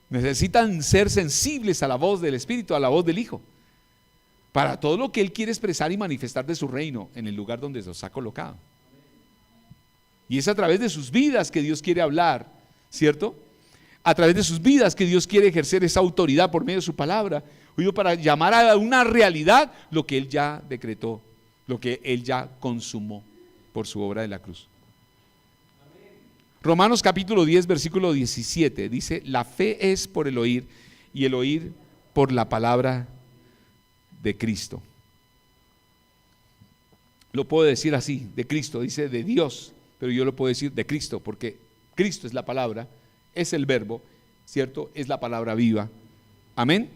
Necesitan ser sensibles a la voz del Espíritu, a la voz del Hijo, para todo lo que Él quiere expresar y manifestar de su reino en el lugar donde los ha colocado. Y es a través de sus vidas que Dios quiere hablar, ¿cierto? A través de sus vidas que Dios quiere ejercer esa autoridad por medio de su palabra, para llamar a una realidad lo que Él ya decretó, lo que Él ya consumó por su obra de la cruz. Romanos capítulo 10, versículo 17 dice: la fe es por el oír y el oír por la palabra de Cristo. Lo puedo decir así, de Cristo, dice de Dios, pero yo lo puedo decir de Cristo, porque Cristo es la palabra, es el verbo, ¿cierto? Es la palabra viva. Amén.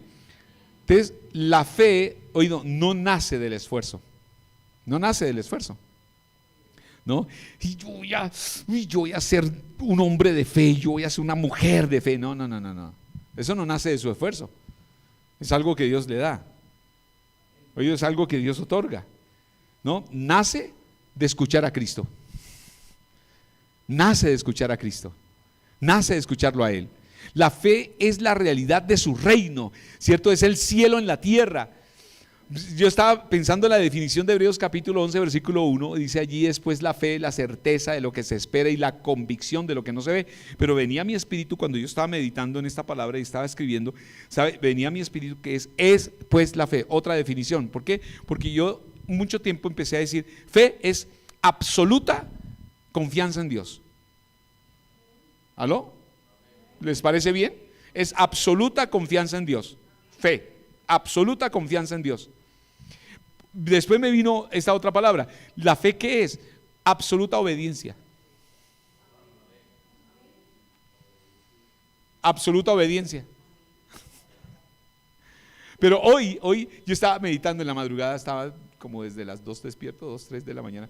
Entonces, la fe, no nace del esfuerzo. No nace del esfuerzo. ¿No? Y yo voy a ser un hombre de fe, yo voy a ser una mujer de fe. No. Eso no nace de su esfuerzo. Es algo que Dios le da. Es algo que Dios otorga. ¿No? Nace de escuchar a Cristo. Nace de escuchar a Cristo. Nace de escucharlo a Él. La fe es la realidad de su reino, ¿cierto? Es el cielo en la tierra. Yo estaba pensando en la definición de Hebreos capítulo 11, versículo 1, dice allí: después la fe, la certeza de lo que se espera y la convicción de lo que no se ve. Pero venía a mi espíritu cuando yo estaba meditando en esta palabra y estaba escribiendo, ¿sabe? Venía a mi espíritu que es pues la fe, otra definición. ¿Por qué? Porque yo mucho tiempo empecé a decir: fe es absoluta confianza en Dios. ¿Aló? ¿Les parece bien? Es absoluta confianza en Dios. Fe, absoluta confianza en Dios. Después me vino esta otra palabra. ¿La fe qué es? Absoluta obediencia. Absoluta obediencia. Pero hoy yo estaba meditando en la madrugada, estaba como desde las 2 despierto, 2, 3 de la mañana.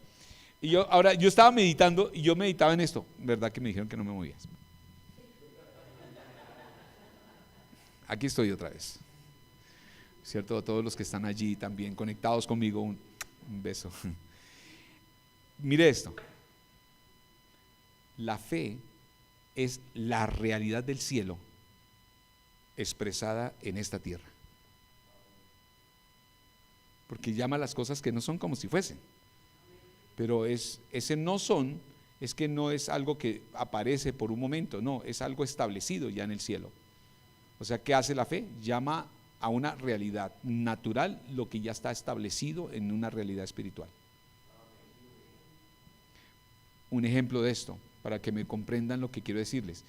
Y yo estaba meditando y yo meditaba en esto. ¿Verdad que me dijeron que no me movías? Aquí estoy otra vez, ¿cierto? A todos los que están allí también conectados conmigo, un beso. Mire esto: la fe es la realidad del cielo expresada en esta tierra, porque llama las cosas que no son como si fuesen, Pero ese no son, es que no es algo que aparece por un momento, no, es algo establecido ya en el cielo. O sea, ¿qué hace la fe? Llama a una realidad natural lo que ya está establecido en una realidad espiritual. Un ejemplo de esto, para que me comprendan lo que quiero decirles.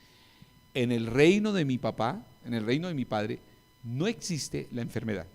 En el reino de mi papá, en el reino de mi padre, no existe la enfermedad.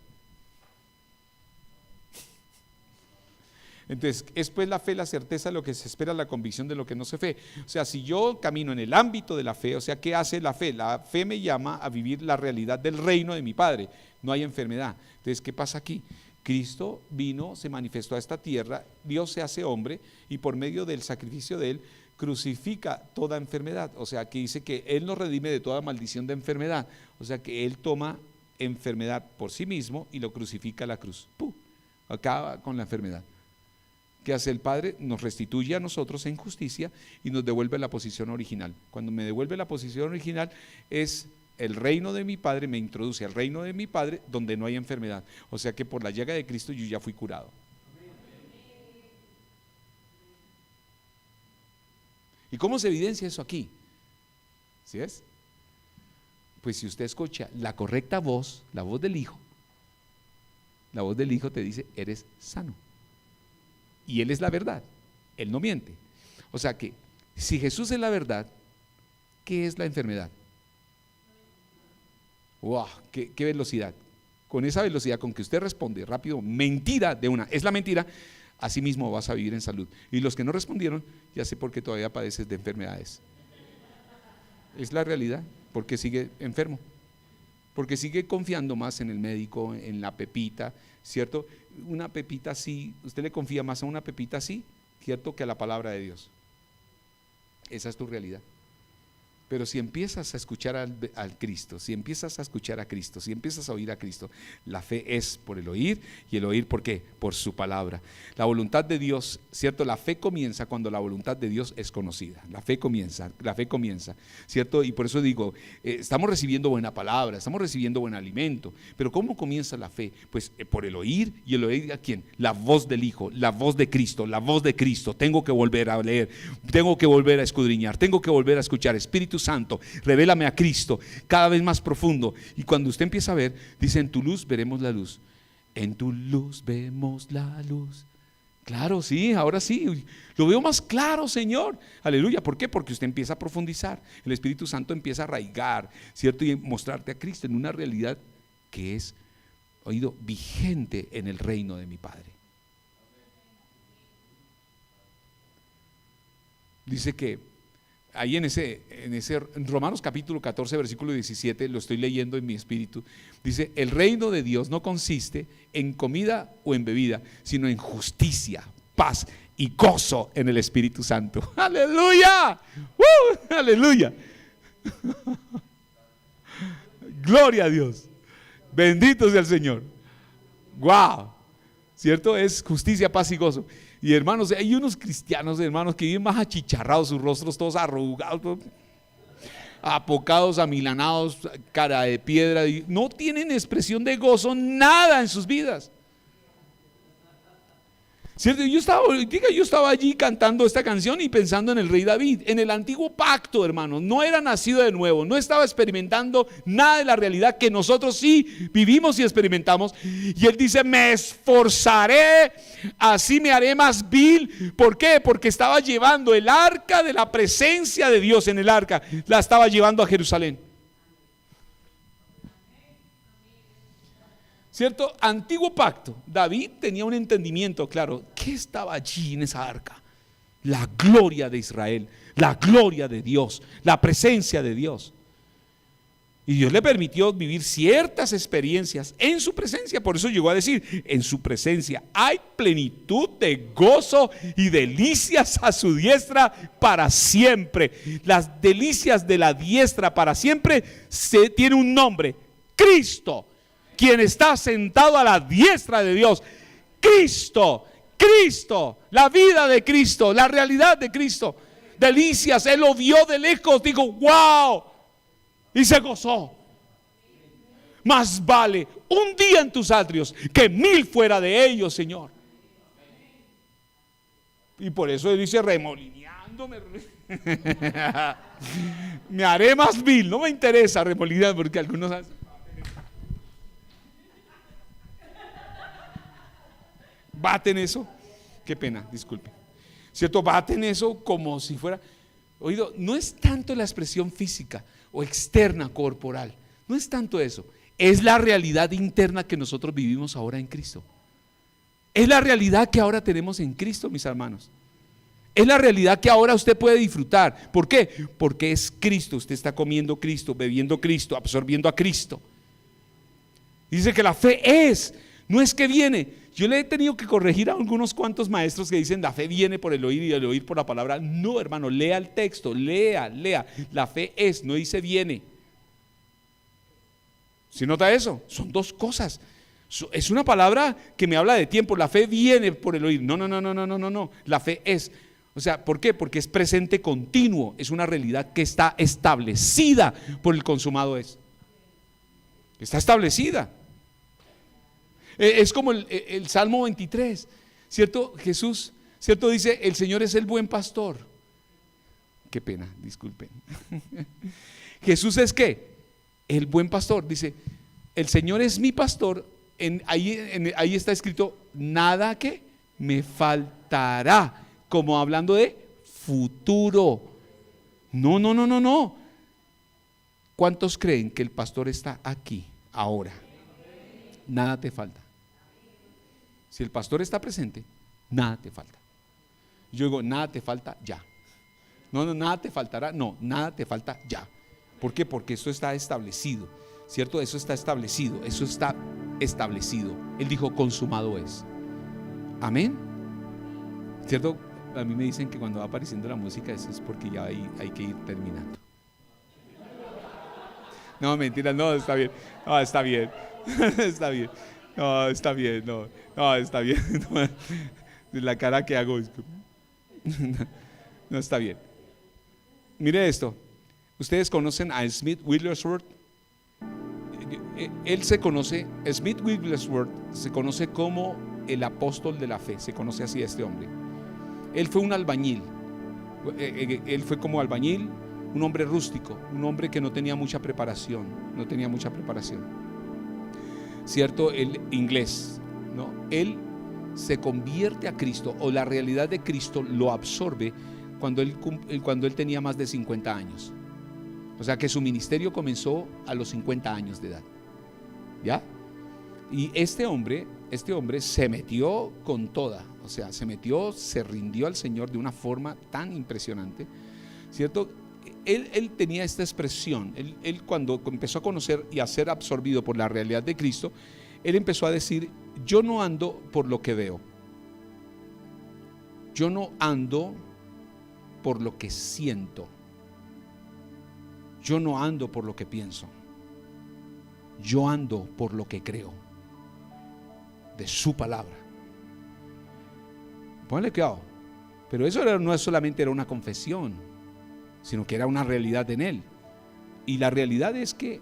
Entonces, es pues la fe, la certeza de lo que se espera, la convicción de lo que no se ve. O sea, si yo camino en el ámbito de la fe, o sea, ¿qué hace la fe? La fe me llama a vivir la realidad del reino de mi Padre. No hay enfermedad. Entonces, ¿qué pasa aquí? Cristo vino, se manifestó a esta tierra, Dios se hace hombre y por medio del sacrificio de Él crucifica toda enfermedad. O sea, que dice que Él nos redime de toda maldición de enfermedad. O sea, que Él toma enfermedad por sí mismo y lo crucifica a la cruz. ¡Pum! Acaba con la enfermedad. ¿Qué hace el Padre? Nos restituye a nosotros en justicia y nos devuelve la posición original. Cuando me devuelve la posición original es el reino de mi Padre, me introduce al reino de mi Padre donde no hay enfermedad. O sea que por la llaga de Cristo yo ya fui curado. ¿Y cómo se evidencia eso aquí? ¿Sí es? Pues si usted escucha la correcta voz, la voz del Hijo te dice, eres sano. Y Él es la verdad, Él no miente. O sea que, si Jesús es la verdad, ¿qué es la enfermedad? ¡Wow! ¡Qué velocidad! Con esa velocidad con que usted responde rápido, mentira de una, es la mentira, así mismo vas a vivir en salud. Y los que no respondieron, ya sé por qué todavía padeces de enfermedades. Es la realidad, porque sigue enfermo. Porque sigue confiando más en el médico, en la pepita, ¿cierto? Una pepita así, usted le confía más a una pepita así, ¿cierto? Que a la palabra de Dios. Esa es tu realidad. Pero si empiezas a escuchar al Cristo, si empiezas a escuchar a Cristo, si empiezas a oír a Cristo, la fe es por el oír, y el oír ¿por qué? Por su palabra. La voluntad de Dios, ¿cierto? La fe comienza cuando la voluntad de Dios es conocida. La fe comienza, ¿cierto? Y por eso digo, estamos recibiendo buena palabra, estamos recibiendo buen alimento, pero ¿cómo comienza la fe? Pues por el oír, y el oír ¿a quién? La voz del Hijo, la voz de Cristo, la voz de Cristo. Tengo que volver a leer, tengo que volver a escudriñar, tengo que volver a escuchar. Espíritu Santo, revélame a Cristo cada vez más profundo. Y cuando usted empieza a ver, dice, en tu luz veremos la luz. En tu luz vemos la luz. Claro, sí, ahora sí, lo veo más claro, Señor. Aleluya. ¿Por qué? Porque usted empieza a profundizar. El Espíritu Santo empieza a arraigar, ¿cierto? Y mostrarte a Cristo en una realidad que es, oído, vigente en el reino de mi Padre. Dice que ahí en Romanos capítulo 14 versículo 17, lo estoy leyendo en mi espíritu, dice, el reino de Dios no consiste en comida o en bebida, sino en justicia, paz y gozo en el Espíritu Santo. ¡Aleluya! ¡Aleluya! Gloria a Dios. Bendito sea el Señor. ¡Wow! ¿Cierto? Es justicia, paz y gozo. Y hermanos, hay unos cristianos, hermanos, que viven más achicharrados, sus rostros todos arrugados, apocados, amilanados, cara de piedra, no tienen expresión de gozo, nada en sus vidas. ¿Cierto? Yo estaba allí cantando esta canción y pensando en el rey David, en el antiguo pacto, hermanos. No era nacido de nuevo, no estaba experimentando nada de la realidad que nosotros sí vivimos y experimentamos. Y él dice, me esforzaré, así me haré más vil. ¿Por qué? Porque estaba llevando el arca de la presencia de Dios en el arca, la estaba llevando a Jerusalén. ¿Cierto? Antiguo pacto. David tenía un entendimiento claro. ¿Qué estaba allí en esa arca? La gloria de Israel, la gloria de Dios, la presencia de Dios. Y Dios le permitió vivir ciertas experiencias en su presencia. Por eso llegó a decir, en su presencia hay plenitud de gozo y delicias a su diestra para siempre. Las delicias de la diestra para siempre tiene un nombre, Cristo. Quien está sentado a la diestra de Dios, Cristo, la vida de Cristo, la realidad de Cristo, delicias, Él lo vio de lejos, dijo, wow, y se gozó. Más vale un día en tus atrios que 1000 fuera de ellos, Señor. Y por eso él dice remolineándome. Me haré más vil, no me interesa remolinear porque algunos hacen. Baten eso, qué pena, disculpe. ¿Cierto? Baten eso como si fuera. Oído, no es tanto la expresión física o externa, corporal. No es tanto eso. Es la realidad interna que nosotros vivimos ahora en Cristo. Es la realidad que ahora tenemos en Cristo, mis hermanos. Es la realidad que ahora usted puede disfrutar. ¿Por qué? Porque es Cristo. Usted está comiendo Cristo, bebiendo Cristo, absorbiendo a Cristo. Dice que la fe es, no es que viene. Yo le he tenido que corregir a algunos cuantos maestros que dicen la fe viene por el oír y el oír por la palabra. No, hermano, lea el texto, lea. La fe es, no dice viene. ¿Sí nota eso? Son dos cosas. Es una palabra que me habla de tiempo. La fe viene por el oír. No. La fe es. O sea, ¿por qué? Porque es presente continuo. Es una realidad que está establecida por el consumado es. Está establecida. Es como el Salmo 23, ¿cierto? Jesús, ¿cierto? Dice, el Señor es el buen pastor. Qué pena, disculpen. Jesús es ¿qué? El buen pastor. Dice, el Señor es mi pastor. Ahí está escrito, nada que me faltará. Como hablando de futuro. No. ¿Cuántos creen que el pastor está aquí, ahora? Nada te falta. Si el pastor está presente, nada te falta. Yo digo, nada te falta ya. No, nada te faltará. No, nada te falta ya. ¿Por qué? Porque eso está establecido, ¿cierto? Eso está establecido. Él dijo, consumado es. Amén. ¿Cierto? A mí me dicen que cuando va apareciendo la música, eso es porque ya hay que ir terminando. No, mentira, no, está bien. No, está bien. Está bien. No, está bien. No, está bien. No, la cara que hago es que no está bien. Mire esto. Ustedes conocen a Smith Wigglesworth. Smith Wigglesworth se conoce como el apóstol de la fe. Se conoce así a este hombre. Él fue un albañil. Él fue como albañil, un hombre rústico, un hombre que no tenía mucha preparación. ¿Cierto? El inglés, ¿no? Él se convierte a Cristo, o la realidad de Cristo lo absorbe cuando él tenía más de 50 años. O sea que su ministerio comenzó a los 50 años de edad. ¿Ya? Y este hombre se metió con toda, o sea, se rindió al Señor de una forma tan impresionante, ¿cierto? Él tenía esta expresión. Él cuando empezó a conocer y a ser absorbido por la realidad de Cristo, él empezó a decir, yo no ando por lo que veo, yo no ando por lo que siento, yo no ando por lo que pienso, yo ando por lo que creo de su palabra. Pónganle cuidado. Pero eso no solamente era una confesión, sino que era una realidad en él. Y la realidad es que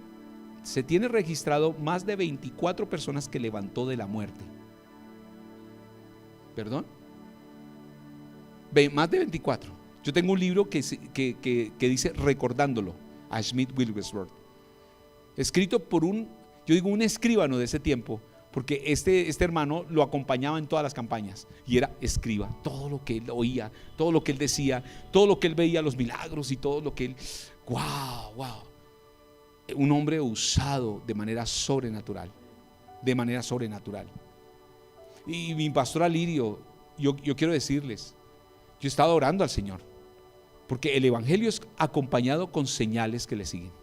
se tiene registrado más de 24 personas que levantó de la muerte. ¿Perdón? Más de 24. Yo tengo un libro que dice Recordándolo, a Smith Wigglesworth, escrito por un escribano de ese tiempo, porque este hermano lo acompañaba en todas las campañas y era escriba. Todo lo que él oía, todo lo que él decía, todo lo que él veía, los milagros y todo lo que él, wow, un hombre usado de manera sobrenatural. Y mi pastor Alirio, yo quiero decirles, yo he estado orando al Señor, porque el evangelio es acompañado con señales que le siguen.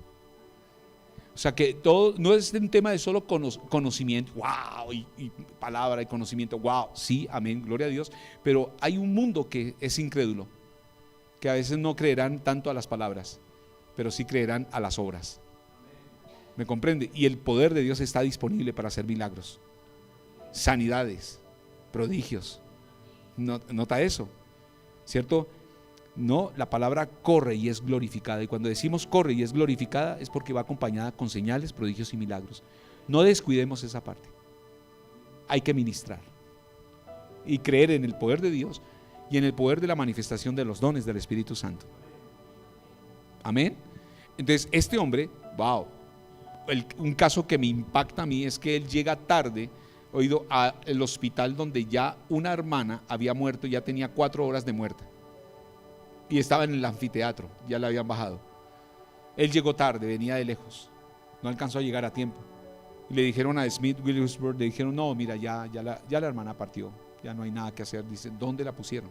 O sea que todo no es un tema de solo conocimiento, wow, y palabra y conocimiento, wow, sí, amén, gloria a Dios. Pero hay un mundo que es incrédulo, que a veces no creerán tanto a las palabras, pero sí creerán a las obras. ¿Me comprende? Y el poder de Dios está disponible para hacer milagros, sanidades, prodigios. Nota eso, ¿cierto? No, la palabra corre y es glorificada. Y cuando decimos corre y es glorificada, es porque va acompañada con señales, prodigios y milagros. No descuidemos esa parte. Hay que ministrar y creer en el poder de Dios y en el poder de la manifestación de los dones del Espíritu Santo. Amén. Entonces este hombre, wow, un caso que me impacta a mí es que él llega tarde, oído, al hospital donde ya una hermana había muerto, ya tenía 4 horas de muerte y estaba en el anfiteatro, ya la habían bajado. Él llegó tarde, venía de lejos, no alcanzó a llegar a tiempo. Y le dijeron a Smith Wigglesworth, le dijeron, no, mira, ya la hermana partió, ya no hay nada que hacer. Dice, ¿dónde la pusieron?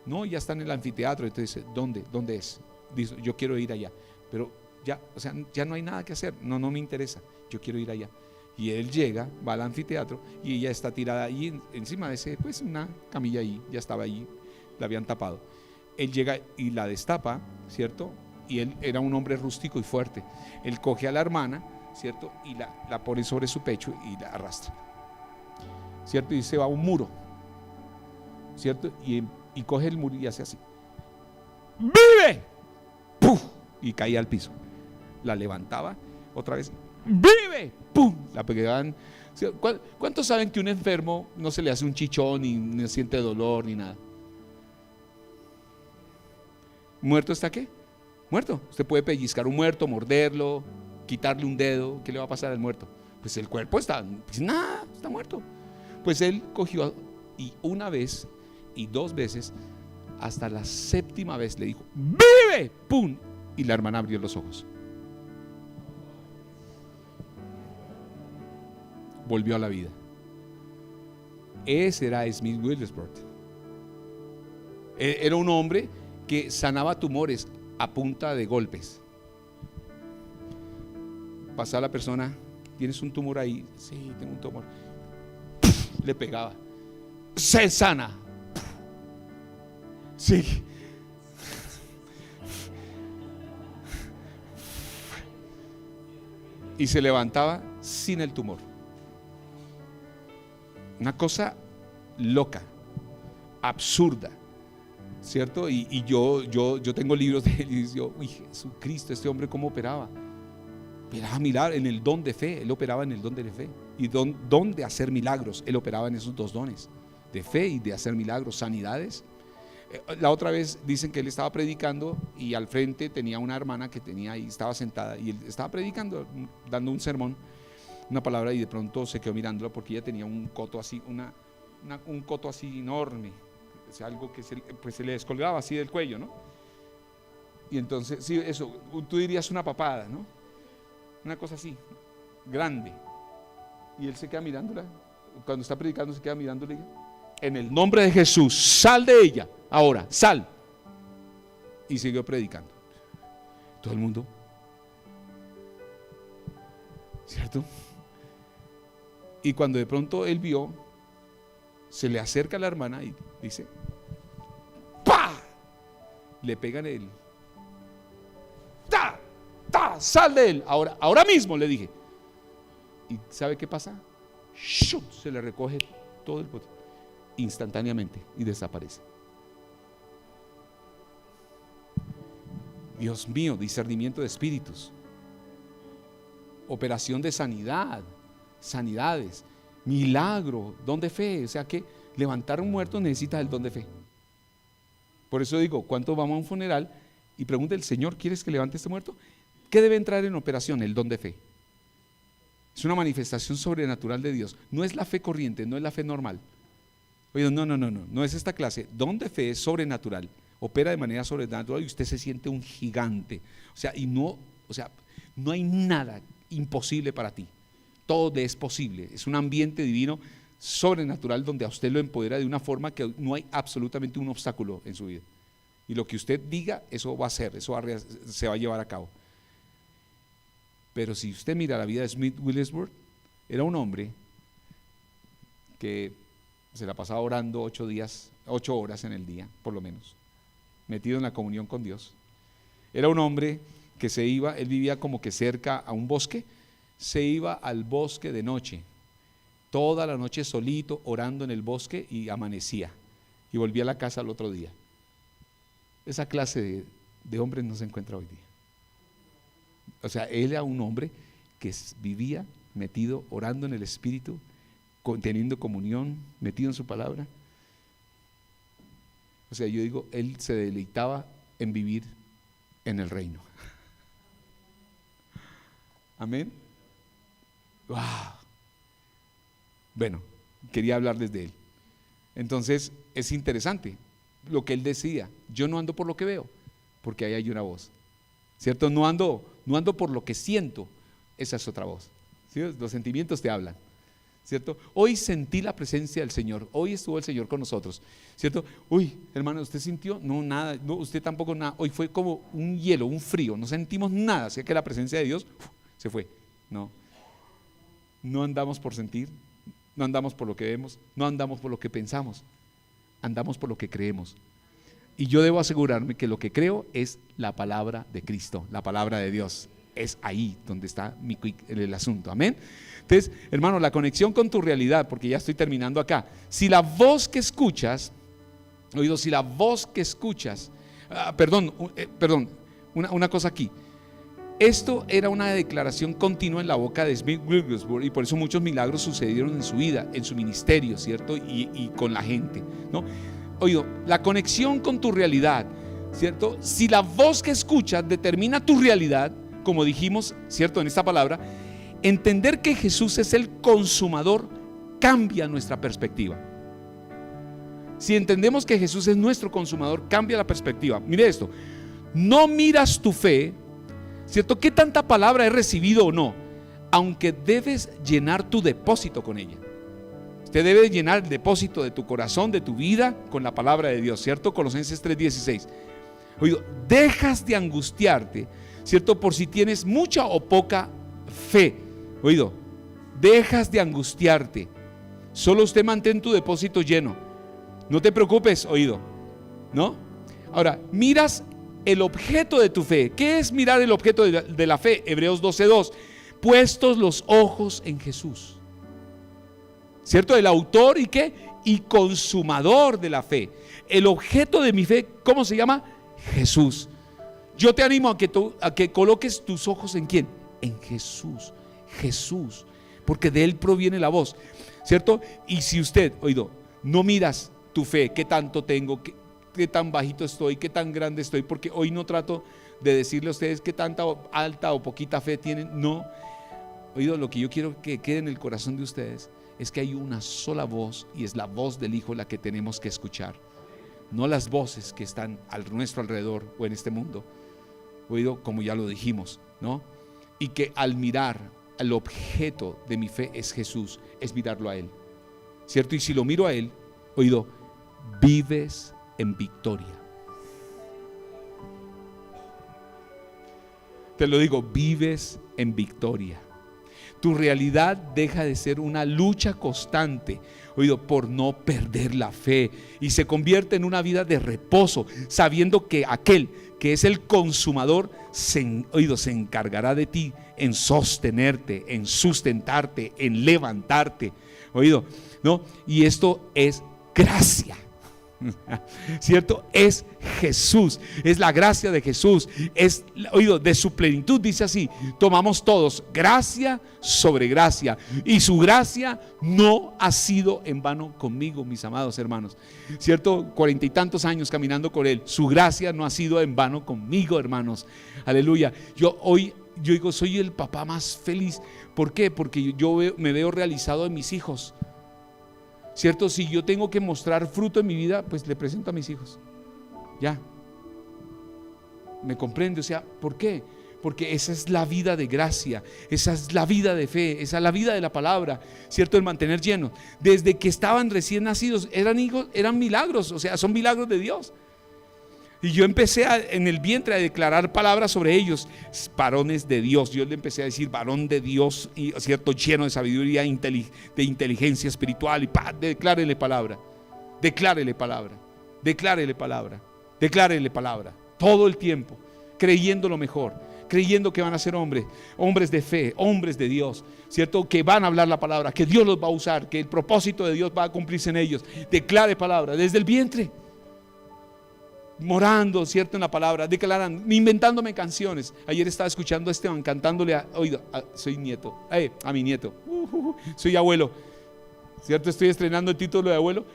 No, ya está en el anfiteatro. Entonces dice, ¿dónde es? Dice, yo quiero ir allá, pero ya, o sea, ya no hay nada que hacer, no me interesa, yo quiero ir allá. Y él llega, va al anfiteatro y ella está tirada ahí encima de ese, pues una camilla ahí, ya estaba ahí, la habían tapado. Él llega y la destapa, ¿cierto? Y él era un hombre rústico y fuerte. Él coge a la hermana, ¿cierto? Y la pone sobre su pecho y la arrastra, ¿cierto? Y se va a un muro, ¿cierto? Y coge el muro y hace así, ¡vive! ¡Puf! Y caía al piso. La levantaba otra vez, ¡vive! ¡Pum! La pegaban. ¿Cuántos saben que un enfermo no se le hace un chichón ni no siente dolor ni nada? ¿Muerto está qué? Muerto. Usted puede pellizcar un muerto, morderlo, quitarle un dedo. ¿Qué le va a pasar al muerto? Pues el cuerpo está, pues nada, está muerto. Pues él cogió y una vez y 2 veces, hasta la 7ª vez le dijo, ¡vive! ¡Pum! Y la hermana abrió los ojos. Volvió a la vida. Ese era Smith Wigglesworth. Era un hombre que sanaba tumores a punta de golpes. Pasaba la persona, ¿tienes un tumor ahí? Sí, tengo un tumor. Le pegaba. Se sana. Sí. Y se levantaba sin el tumor. Una cosa loca, absurda, ¿cierto? Y yo tengo libros de él y digo, uy, Jesucristo, este hombre cómo operaba. Operaba milagros en el don de fe, él operaba en el don de fe. Y don de hacer milagros, él operaba en esos 2 dones, de fe y de hacer milagros, sanidades. La otra vez dicen que él estaba predicando y al frente tenía una hermana que tenía ahí, estaba sentada y él estaba predicando, dando un sermón, una palabra, y de pronto se quedó mirándola porque ella tenía un coto así, un coto así enorme, o sea, algo que se le descolgaba así del cuello, ¿no? Y entonces, sí, eso, tú dirías una papada, ¿no? Una cosa así, grande. Y él se queda mirándola, cuando está predicando se queda mirándola y en el nombre de Jesús, sal de ella, ahora, sal. Y siguió predicando. Todo el mundo, ¿cierto? Y cuando de pronto él vio, se le acerca a la hermana y dice, ¡pah! Le pegan él. ¡Ta! ¡Ta! ¡Sal de él! Ahora mismo, le dije. ¿Y sabe qué pasa? ¡Shut! Se le recoge todo el bote instantáneamente y desaparece. Dios mío, discernimiento de espíritus, operación de sanidades, milagro, don de fe. O sea que levantar un muerto necesita el don de fe. Por eso digo, ¿cuántos vamos a un funeral y pregunta el Señor, ¿quieres que levante este muerto? ¿Qué debe entrar en operación? El don de fe. Es una manifestación sobrenatural de Dios. No es la fe corriente, no es la fe normal. Oye, no es esta clase. Don de fe es sobrenatural, opera de manera sobrenatural y usted se siente un gigante. O sea, no hay nada imposible para ti. Todo es posible. Es un ambiente divino sobrenatural donde a usted lo empodera de una forma que no hay absolutamente un obstáculo en su vida. Y lo que usted diga, eso va a ser, se va a llevar a cabo. Pero si usted mira la vida de Smith Wigglesworth, era un hombre que se la pasaba orando 8 horas en el día, por lo menos, metido en la comunión con Dios. Era un hombre que él vivía como que cerca a un bosque, se iba al bosque de noche, toda la noche solito, orando en el bosque, y amanecía, y volvía a la casa al otro día. Esa clase de hombre no se encuentra hoy día. O sea, él era un hombre que vivía metido, orando en el Espíritu, teniendo comunión, metido en su palabra. O sea, yo digo, él se deleitaba en vivir en el reino. Amén. Wow. Bueno, quería hablarles de él. Entonces es interesante lo que él decía: yo no ando por lo que veo, porque ahí hay una voz, ¿cierto? No ando por lo que siento, esa es otra voz, ¿sí? Los sentimientos te hablan, ¿cierto? Hoy sentí la presencia del Señor, hoy estuvo el Señor con nosotros, ¿cierto? Uy, hermano, ¿usted sintió? No, nada, no, usted tampoco nada. Hoy fue como un hielo, un frío, no sentimos nada, así que la presencia de Dios se fue. No andamos por sentir, no andamos por lo que vemos, no andamos por lo que pensamos, andamos por lo que creemos. Y yo debo asegurarme que lo que creo es la palabra de Cristo, la palabra de Dios. Es ahí donde está el asunto, amén. Entonces, hermano, la conexión con tu realidad, porque ya estoy terminando acá. Si la voz que escuchas, una cosa aquí. Esto era una declaración continua en la boca de Smith Wigglesworth, y por eso muchos milagros sucedieron en su vida, en su ministerio, ¿cierto? Y con la gente, ¿no? Oído, la conexión con tu realidad, ¿cierto? Si la voz que escuchas determina tu realidad, como dijimos, ¿cierto? En esta palabra, entender que Jesús es el consumador cambia nuestra perspectiva. Si entendemos que Jesús es nuestro consumador, cambia la perspectiva. Mire esto: no miras tu fe, ¿cierto? ¿Qué tanta palabra he recibido o no? Aunque debes llenar tu depósito con ella. Usted debe llenar el depósito de tu corazón, de tu vida, con la palabra de Dios, ¿cierto? Colosenses 3:16. Oído, dejas de angustiarte, ¿cierto? Por si tienes mucha o poca fe. Oído, dejas de angustiarte. Solo usted mantén tu depósito lleno. No te preocupes, oído, ¿no? Ahora, miras el objeto de tu fe. ¿Qué es mirar el objeto de la fe? Hebreos 12:2. Puestos los ojos en Jesús, ¿cierto? El autor y qué, y consumador de la fe. El objeto de mi fe, ¿cómo se llama? Jesús. Yo te animo a que coloques tus ojos ¿en quién? En Jesús. Jesús, porque de él proviene la voz, ¿cierto? Y si usted, oído, no miras tu fe, qué tanto tengo, qué tan bajito estoy, qué tan grande estoy, porque hoy no trato de decirle a ustedes qué tanta alta o poquita fe tienen, no. Oído, lo que yo quiero que quede en el corazón de ustedes es que hay una sola voz, y es la voz del Hijo la que tenemos que escuchar, no las voces que están a nuestro alrededor o en este mundo. Oído, como ya lo dijimos, ¿no? Y que al mirar al objeto de mi fe es Jesús, es mirarlo a Él, ¿cierto? Y si lo miro a Él, oído, vives en victoria. Te lo digo, vives en victoria. Tu realidad deja de ser una lucha constante, oído, por no perder la fe, y se convierte en una vida de reposo, sabiendo que aquel que es el consumador se encargará de ti en sostenerte, en sustentarte, en levantarte, oído, ¿no? Y esto es gracia, ¿cierto? Es Jesús, es la gracia de Jesús, es, oído, de su plenitud. Dice así: tomamos todos gracia sobre gracia, y su gracia no ha sido en vano conmigo, mis amados hermanos, ¿cierto? 40 y tantos años caminando con Él, su gracia no ha sido en vano conmigo, hermanos, aleluya. Yo digo, soy el papá más feliz. ¿Por qué? Porque me veo realizado en mis hijos, ¿cierto? Si yo tengo que mostrar fruto en mi vida, pues le presento a mis hijos. Ya. ¿Me comprende? O sea, ¿por qué? Porque esa es la vida de gracia, esa es la vida de fe, esa es la vida de la palabra, ¿cierto? El mantener lleno. Desde que estaban recién nacidos, eran hijos, eran milagros, o sea, son milagros de Dios. Y yo empecé en el vientre a declarar palabras sobre ellos, varones de Dios. Yo le empecé a decir varón de Dios, y, ¿cierto? Lleno de sabiduría, de inteligencia espiritual, y declárele palabra, declárele palabra, declárele palabra, declárele palabra, todo el tiempo, creyendo lo mejor, creyendo que van a ser hombres de fe, hombres de Dios, ¿cierto? Que van a hablar la palabra, que Dios los va a usar, que el propósito de Dios va a cumplirse en ellos. Declare palabra desde el vientre, morando, ¿cierto? En la palabra, declarando, inventándome canciones. Ayer estaba escuchando a Esteban cantándole soy nieto, a mi nieto, soy abuelo, ¿cierto? Estoy estrenando el título de abuelo,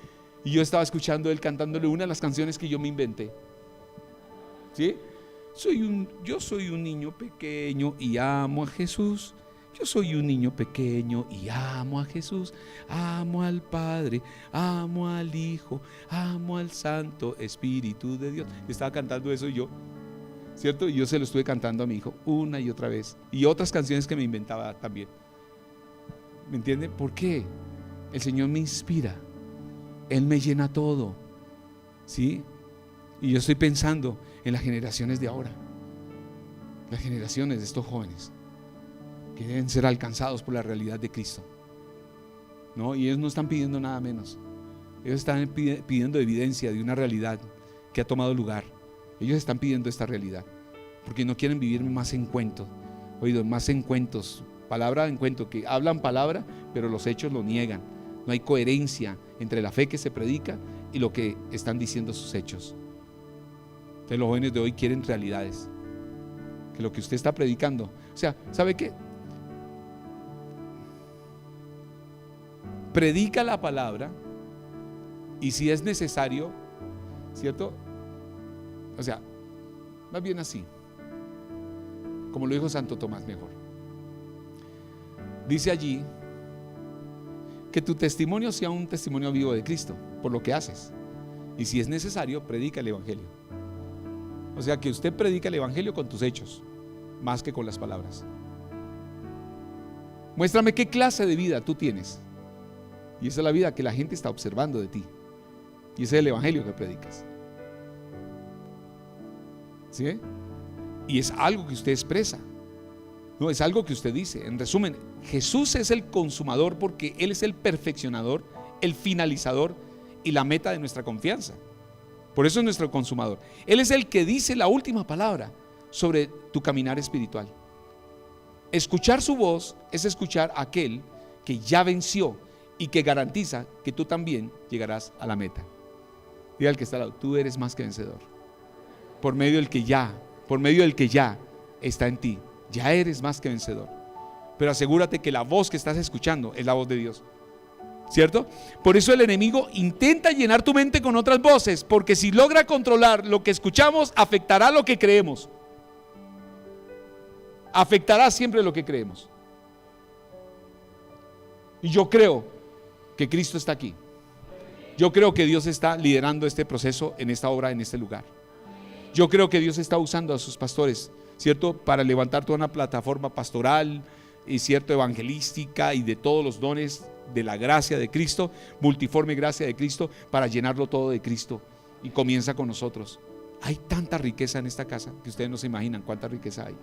Y yo estaba escuchando él cantándole una de las canciones que yo me inventé. ¿Sí? Yo soy un niño pequeño y amo a Jesús. Yo soy un niño pequeño y amo a Jesús. Amo al Padre, amo al Hijo, amo al Santo Espíritu de Dios. Estaba cantando eso yo, ¿cierto? Y yo se lo estuve cantando a mi hijo una y otra vez. Y otras canciones que me inventaba también. ¿Me entiende? ¿Por qué? El Señor me inspira. Él me llena todo. ¿Sí? Y yo estoy pensando en las generaciones de ahora. Las generaciones de estos jóvenes que deben ser alcanzados por la realidad de Cristo. ¿No? Y ellos no están pidiendo nada menos. Ellos están pidiendo evidencia de una realidad que ha tomado lugar. Ellos están pidiendo esta realidad porque no quieren vivir más en cuentos. Oído, más en cuentos, palabra en cuento, que hablan palabra, pero los hechos lo niegan. No hay coherencia entre la fe que se predica y lo que están diciendo sus hechos. Entonces los jóvenes de hoy quieren realidades. Que lo que usted está predicando, o sea, ¿sabe qué? Predica la palabra y si es necesario, ¿cierto? O sea, más bien así, como lo dijo Santo Tomás mejor. Dice allí que tu testimonio sea un testimonio vivo de Cristo por lo que haces. Y si es necesario, predica el Evangelio. O sea, que usted predica el Evangelio con tus hechos, más que con las palabras. Muéstrame qué clase de vida tú tienes. Y esa es la vida que la gente está observando de ti. Y ese es el Evangelio que predicas. ¿Sí? Y es algo que usted expresa. No, es algo que usted dice. En resumen, Jesús es el consumador porque Él es el perfeccionador, el finalizador y la meta de nuestra confianza. Por eso es nuestro consumador. Él es el que dice la última palabra sobre tu caminar espiritual. Escuchar su voz es escuchar a aquel que ya venció y que garantiza que tú también llegarás a la meta. Diga al que está al lado, tú eres más que vencedor. Por medio del que ya está en ti. Ya eres más que vencedor. Pero asegúrate que la voz que estás escuchando es la voz de Dios. ¿Cierto? Por eso el enemigo intenta llenar tu mente con otras voces, porque si logra controlar lo que escuchamos, afectará lo que creemos. Afectará siempre lo que creemos. Y yo creo que Cristo está aquí. Yo creo que Dios está liderando este proceso en esta obra, en este lugar. Yo creo que Dios está usando a sus pastores, ¿cierto? Para levantar toda una plataforma pastoral y cierto evangelística y de todos los dones de la gracia de Cristo, multiforme gracia de Cristo, para llenarlo todo de Cristo. Y comienza con nosotros. Hay tanta riqueza en esta casa que ustedes no se imaginan cuánta riqueza hay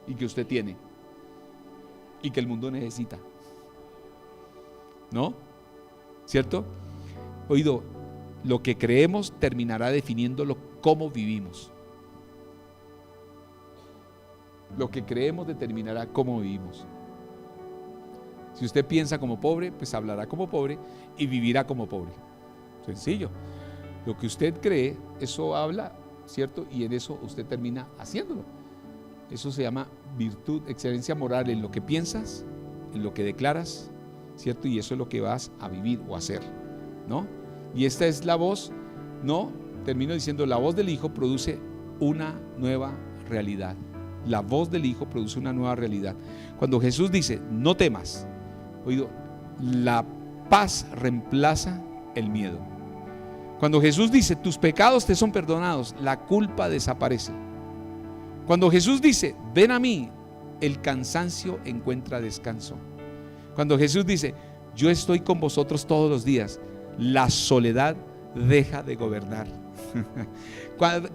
y que usted tiene y que el mundo necesita, ¿no? ¿Cierto? Oído, lo que creemos terminará definiendo cómo vivimos. Lo que creemos determinará cómo vivimos. Si usted piensa como pobre, pues hablará como pobre y vivirá como pobre. Sencillo. Lo que usted cree, eso habla, ¿cierto? Y en eso usted termina haciéndolo. Eso se llama virtud, excelencia moral en lo que piensas, en lo que declaras, ¿cierto? Y eso es lo que vas a vivir o hacer, ¿no? Y esta es la voz, ¿no? Termino diciendo, la voz del Hijo produce una nueva realidad. La voz del Hijo produce una nueva realidad. Cuando Jesús dice, no temas, oído, la paz reemplaza el miedo. Cuando Jesús dice, tus pecados te son perdonados, la culpa desaparece. Cuando Jesús dice, ven a mí, el cansancio encuentra descanso. Cuando Jesús dice, yo estoy con vosotros todos los días, la soledad deja de gobernar.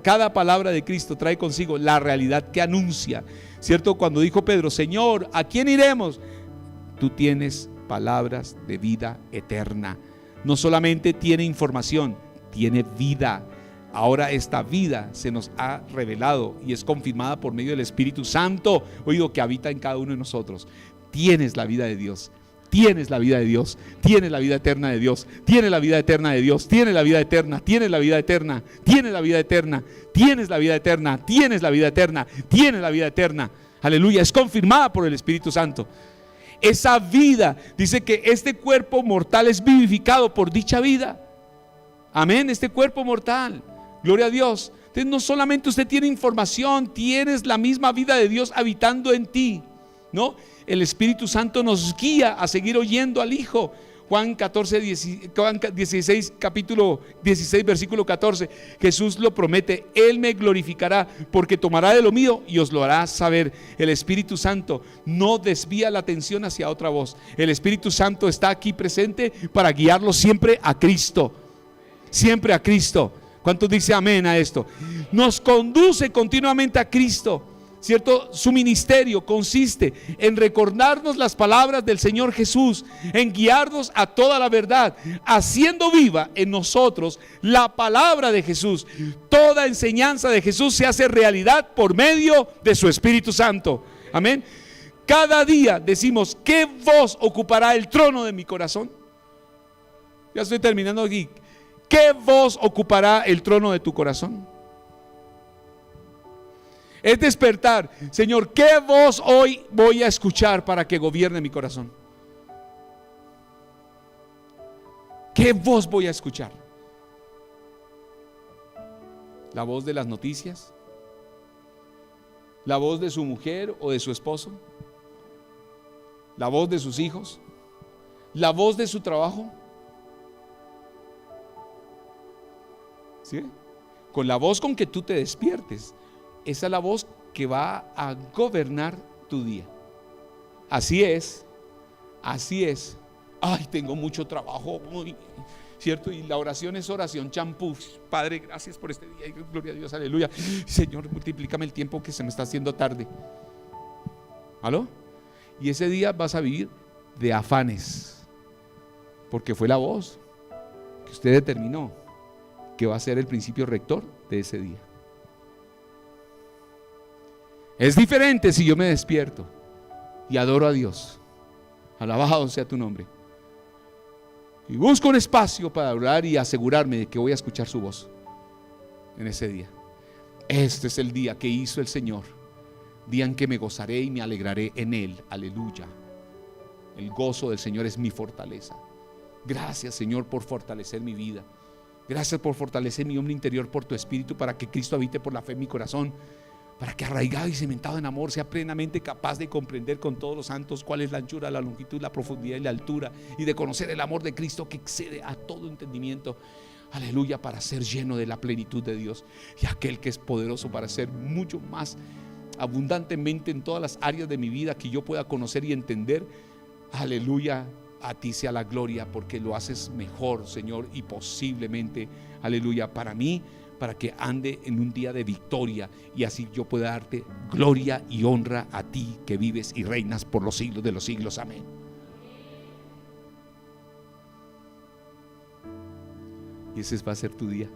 Cada palabra de Cristo trae consigo la realidad que anuncia, ¿cierto? Cuando dijo Pedro, Señor, ¿a quién iremos? Tú tienes palabras de vida eterna. No solamente tiene información, tiene vida. Ahora esta vida se nos ha revelado y es confirmada por medio del Espíritu Santo, oído, que habita en cada uno de nosotros. Tienes la vida de Dios. Tienes la vida de Dios, tienes la vida eterna de Dios, tienes la vida eterna de Dios, tienes la vida eterna, tienes la vida eterna, tienes la vida eterna, tienes la vida eterna, tienes la vida eterna, tienes la vida eterna. Aleluya, es confirmada por el Espíritu Santo. Esa vida, dice que este cuerpo mortal es vivificado por dicha vida. Amén, este cuerpo mortal. Gloria a Dios. Entonces no solamente usted tiene información, tienes la misma vida de Dios habitando en ti, ¿no? El Espíritu Santo nos guía a seguir oyendo al Hijo. Juan 16, capítulo 16, versículo 14, Jesús lo promete: Él me glorificará porque tomará de lo mío y os lo hará saber. El Espíritu Santo no desvía la atención hacia otra voz. El Espíritu Santo está aquí presente para guiarlo siempre a Cristo. Siempre a Cristo. ¿Cuántos dicen amén a esto? Nos conduce continuamente a Cristo, ¿cierto? Su ministerio consiste en recordarnos las palabras del Señor Jesús, en guiarnos a toda la verdad, haciendo viva en nosotros la palabra de Jesús. Toda enseñanza de Jesús se hace realidad por medio de su Espíritu Santo. Amén. Cada día decimos: ¿qué voz ocupará el trono de mi corazón? Ya estoy terminando aquí. ¿Qué voz ocupará el trono de tu corazón? Es despertar: Señor, ¿qué voz hoy voy a escuchar para que gobierne mi corazón? ¿Qué voz voy a escuchar? ¿La voz de las noticias? ¿La voz de su mujer o de su esposo? ¿La voz de sus hijos? ¿La voz de su trabajo? ¿Sí? Con la voz con que tú te despiertes, esa es la voz que va a gobernar tu día. Así es, así es. Ay, tengo mucho trabajo, ¿cierto? Y la oración es oración champú. Padre, gracias por este día, gloria a Dios, aleluya. Señor, multiplícame el tiempo que se me está haciendo tarde. ¿Aló? Y ese día vas a vivir de afanes, porque fue la voz que usted determinó que va a ser el principio rector de ese día. Es diferente si yo me despierto y adoro a Dios, alabado sea tu nombre, y busco un espacio para orar y asegurarme de que voy a escuchar su voz en ese día. Este es el día que hizo el Señor, día en que me gozaré y me alegraré en Él. Aleluya. El gozo del Señor es mi fortaleza. Gracias, Señor, por fortalecer mi vida. Gracias por fortalecer mi hombre interior por tu Espíritu, para que Cristo habite por la fe en mi corazón, para que arraigado y cimentado en amor sea plenamente capaz de comprender con todos los santos cuál es la anchura, la longitud, la profundidad y la altura, y de conocer el amor de Cristo que excede a todo entendimiento. Aleluya, para ser lleno de la plenitud de Dios, y aquel que es poderoso para hacer mucho más abundantemente en todas las áreas de mi vida que yo pueda conocer y entender. Aleluya. A ti sea la gloria, porque lo haces mejor, Señor, y posiblemente, aleluya, para mí, para que ande en un día de victoria, y así yo pueda darte gloria y honra a ti, que vives y reinas por los siglos de los siglos. Amén. Y ese va a ser tu día.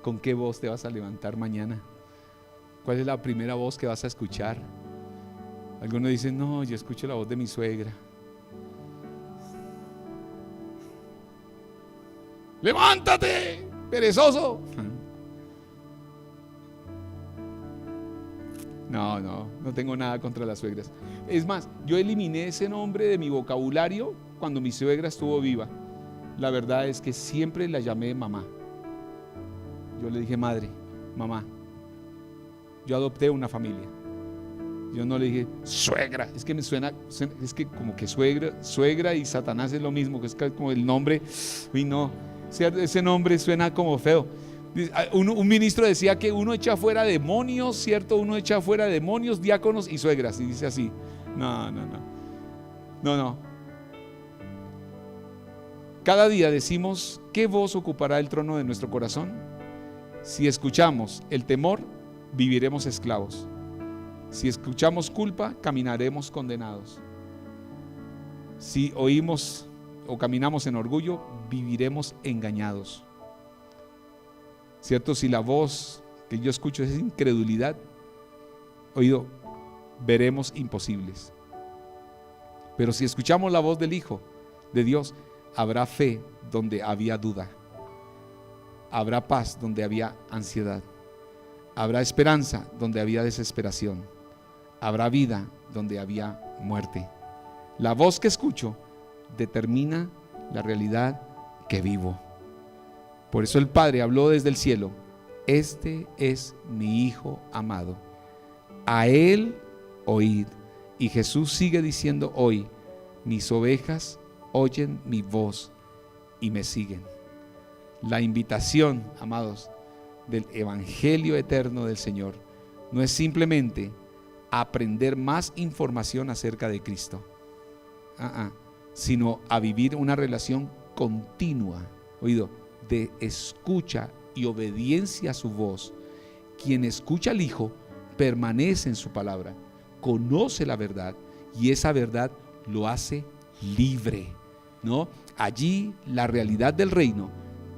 ¿Con qué voz te vas a levantar mañana? ¿Cuál es la primera voz que vas a escuchar? Algunos dicen: no, yo escucho la voz de mi suegra. ¡Levántate, perezoso! No tengo nada contra las suegras. Es más, yo eliminé ese nombre de mi vocabulario cuando mi suegra estuvo viva. La verdad es que siempre la llamé mamá. Yo le dije madre, mamá. Yo adopté una familia. Yo no le dije suegra. Es que me suena, es que como que suegra y Satanás es lo mismo, que es como el nombre. Uy, no. Ese nombre suena como feo. Un ministro decía que uno echa fuera demonios, ¿cierto? Uno echa fuera demonios, diáconos y suegras. Y dice así: no. Cada día decimos: ¿qué voz ocupará el trono de nuestro corazón? Si escuchamos el temor, viviremos esclavos. Si escuchamos culpa, caminaremos condenados. Si oímos o caminamos en orgullo, viviremos engañados. ¿Cierto? Si la voz que yo escucho es incredulidad, oído, veremos imposibles. Pero si escuchamos la voz del Hijo de Dios, habrá fe donde había duda, habrá paz donde había ansiedad, habrá esperanza donde había desesperación, habrá vida donde había muerte. La voz que escucho determina la realidad que vivo. Por eso el Padre habló desde el cielo: este es mi Hijo amado, a Él oíd. Y Jesús sigue diciendo hoy: mis ovejas oyen mi voz y me siguen. La invitación, amados, del Evangelio eterno del Señor no es simplemente aprender más información acerca de Cristo, sino a vivir una relación continua, oído, de escucha y obediencia a su voz. Quien escucha al Hijo permanece en su palabra, conoce la verdad, y esa verdad lo hace libre, ¿no? Allí la realidad del reino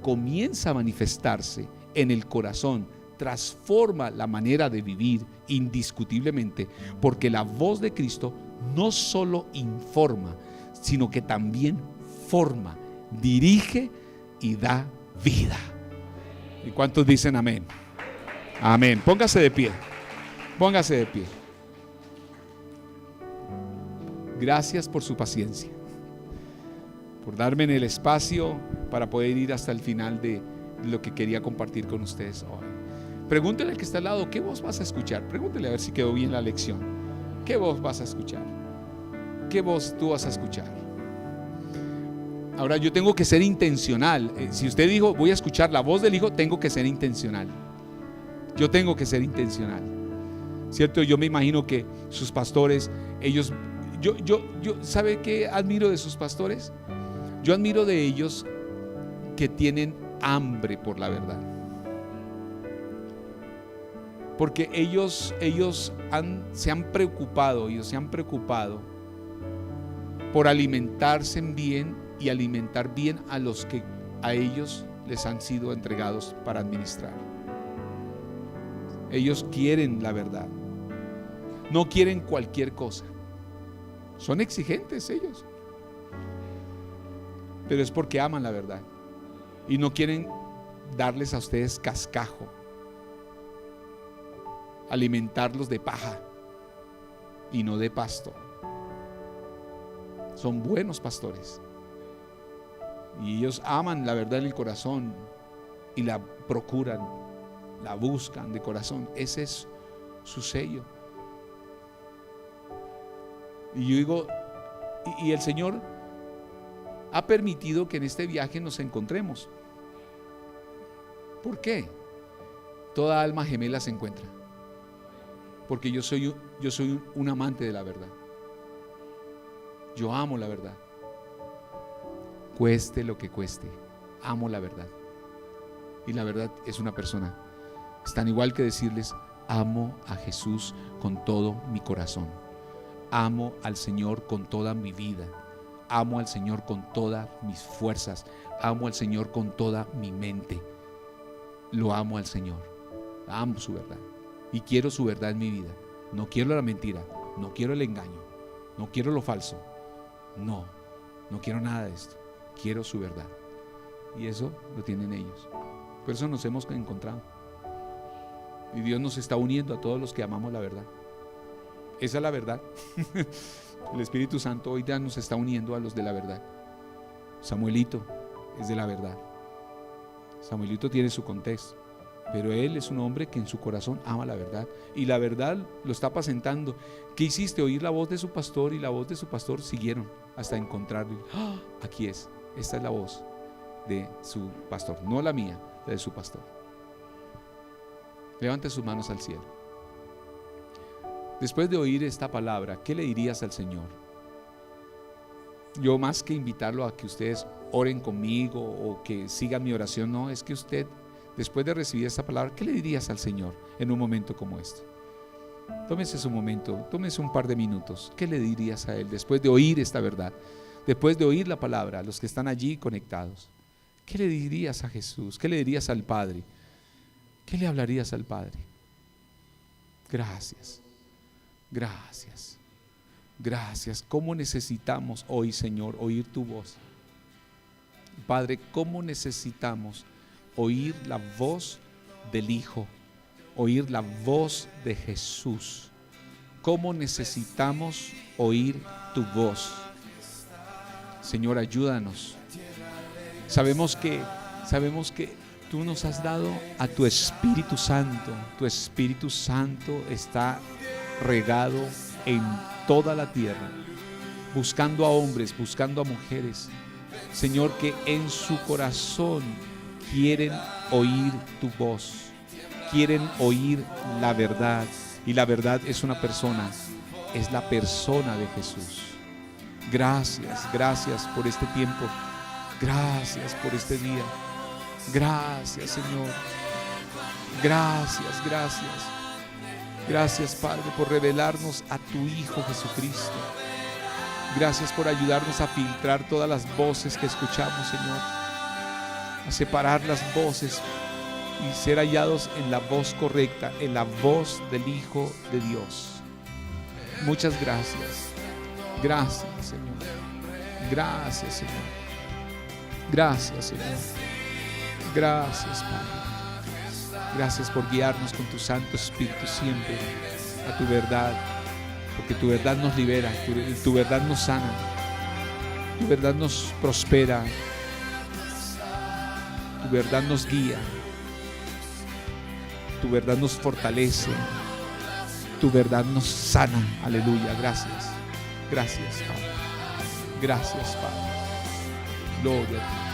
comienza a manifestarse en el corazón, transforma la manera de vivir indiscutiblemente, porque la voz de Cristo no solo informa, sino que también forma, dirige y da vida. ¿Y cuántos dicen amén? Amén. Póngase de pie. Póngase de pie. Gracias por su paciencia, por darme en el espacio para poder ir hasta el final de lo que quería compartir con ustedes hoy. Pregúntele al que está al lado: ¿qué voz vas a escuchar? Pregúntele a ver si quedó bien la lección. ¿Qué voz vas a escuchar? ¿Qué voz tú vas a escuchar? Ahora, yo tengo que ser intencional. Si usted dijo: voy a escuchar la voz del Hijo, tengo que ser intencional. Yo tengo que ser intencional, ¿cierto? Yo me imagino que sus pastores, ellos, ¿sabe qué admiro de sus pastores? Yo admiro de ellos que tienen hambre por la verdad, porque ellos se han preocupado por alimentarse bien y alimentar bien a los que a ellos les han sido entregados para administrar. Ellos quieren la verdad, no quieren cualquier cosa. Son exigentes ellos, pero es porque aman la verdad y no quieren darles a ustedes cascajo, alimentarlos de paja y no de pasto. Son buenos pastores y ellos aman la verdad en el corazón y la procuran, la buscan de corazón. Ese es su sello. Y yo digo, y el Señor ha permitido que en este viaje nos encontremos. ¿Por qué? Toda alma gemela se encuentra, porque yo soy un amante de la verdad. Yo amo la verdad, cueste lo que cueste. Amo la verdad, y la verdad es una persona. Es tan igual que decirles: amo a Jesús con todo mi corazón, amo al Señor con toda mi vida, amo al Señor con todas mis fuerzas, amo al Señor con toda mi mente. Lo amo al Señor, amo su verdad y quiero su verdad en mi vida. No quiero la mentira, no quiero el engaño, no quiero lo falso, no quiero nada de esto. Quiero su verdad, y eso lo tienen ellos. Por eso nos hemos encontrado, y Dios nos está uniendo a todos los que amamos la verdad. Esa es la verdad. El Espíritu Santo hoy ya nos está uniendo a los de la verdad. Samuelito es de la verdad. Samuelito tiene su contexto, pero él es un hombre que en su corazón ama la verdad, y la verdad lo está apacentando. ¿Qué hiciste? Oír la voz de su pastor, y la voz de su pastor siguieron hasta encontrarlo. ¡Ah! Aquí es, esta es la voz de su pastor, no la mía, la de su pastor. Levante sus manos al cielo. Después de oír esta palabra, ¿qué le dirías al Señor? Yo, más que invitarlo a que ustedes oren conmigo o que sigan mi oración, no, es que usted, después de recibir esta palabra, ¿qué le dirías al Señor en un momento como este? Tómese su momento, tómese un par de minutos. ¿Qué le dirías a Él después de oír esta verdad? Después de oír la palabra, a los que están allí conectados, ¿qué le dirías a Jesús? ¿Qué le dirías al Padre? ¿Qué le hablarías al Padre? Gracias, gracias, gracias. ¿Cómo necesitamos hoy, Señor, oír tu voz? Padre, ¿cómo necesitamos oír la voz del Hijo? Oír la voz de Jesús. ¿Cómo necesitamos oír tu voz? Señor, ayúdanos. Sabemos que Sabemos que tú nos has dado a tu Espíritu Santo. Tu Espíritu Santo está regado en toda la tierra, buscando a hombres, buscando a mujeres, Señor, que en su corazón quieren oír tu voz, quieren oír la verdad. Y la verdad es una persona, es la persona de Jesús. Gracias, gracias por este tiempo. Gracias por este día. Gracias, Señor. Gracias, gracias. Gracias, Padre, por revelarnos a tu Hijo Jesucristo. Gracias por ayudarnos a filtrar todas las voces que escuchamos, Señor. A separar las voces y ser hallados en la voz correcta, en la voz del Hijo de Dios. Muchas gracias. Gracias, Señor. Gracias, Señor. Gracias, Señor. Gracias, Padre. Gracias por guiarnos con tu Santo Espíritu siempre a tu verdad, porque tu verdad nos libera, tu verdad nos sana, tu verdad nos prospera, tu verdad nos guía, tu verdad nos fortalece, tu verdad nos sana. Aleluya. Gracias. Gracias, Padre. Gracias, Padre. Gloria a ti.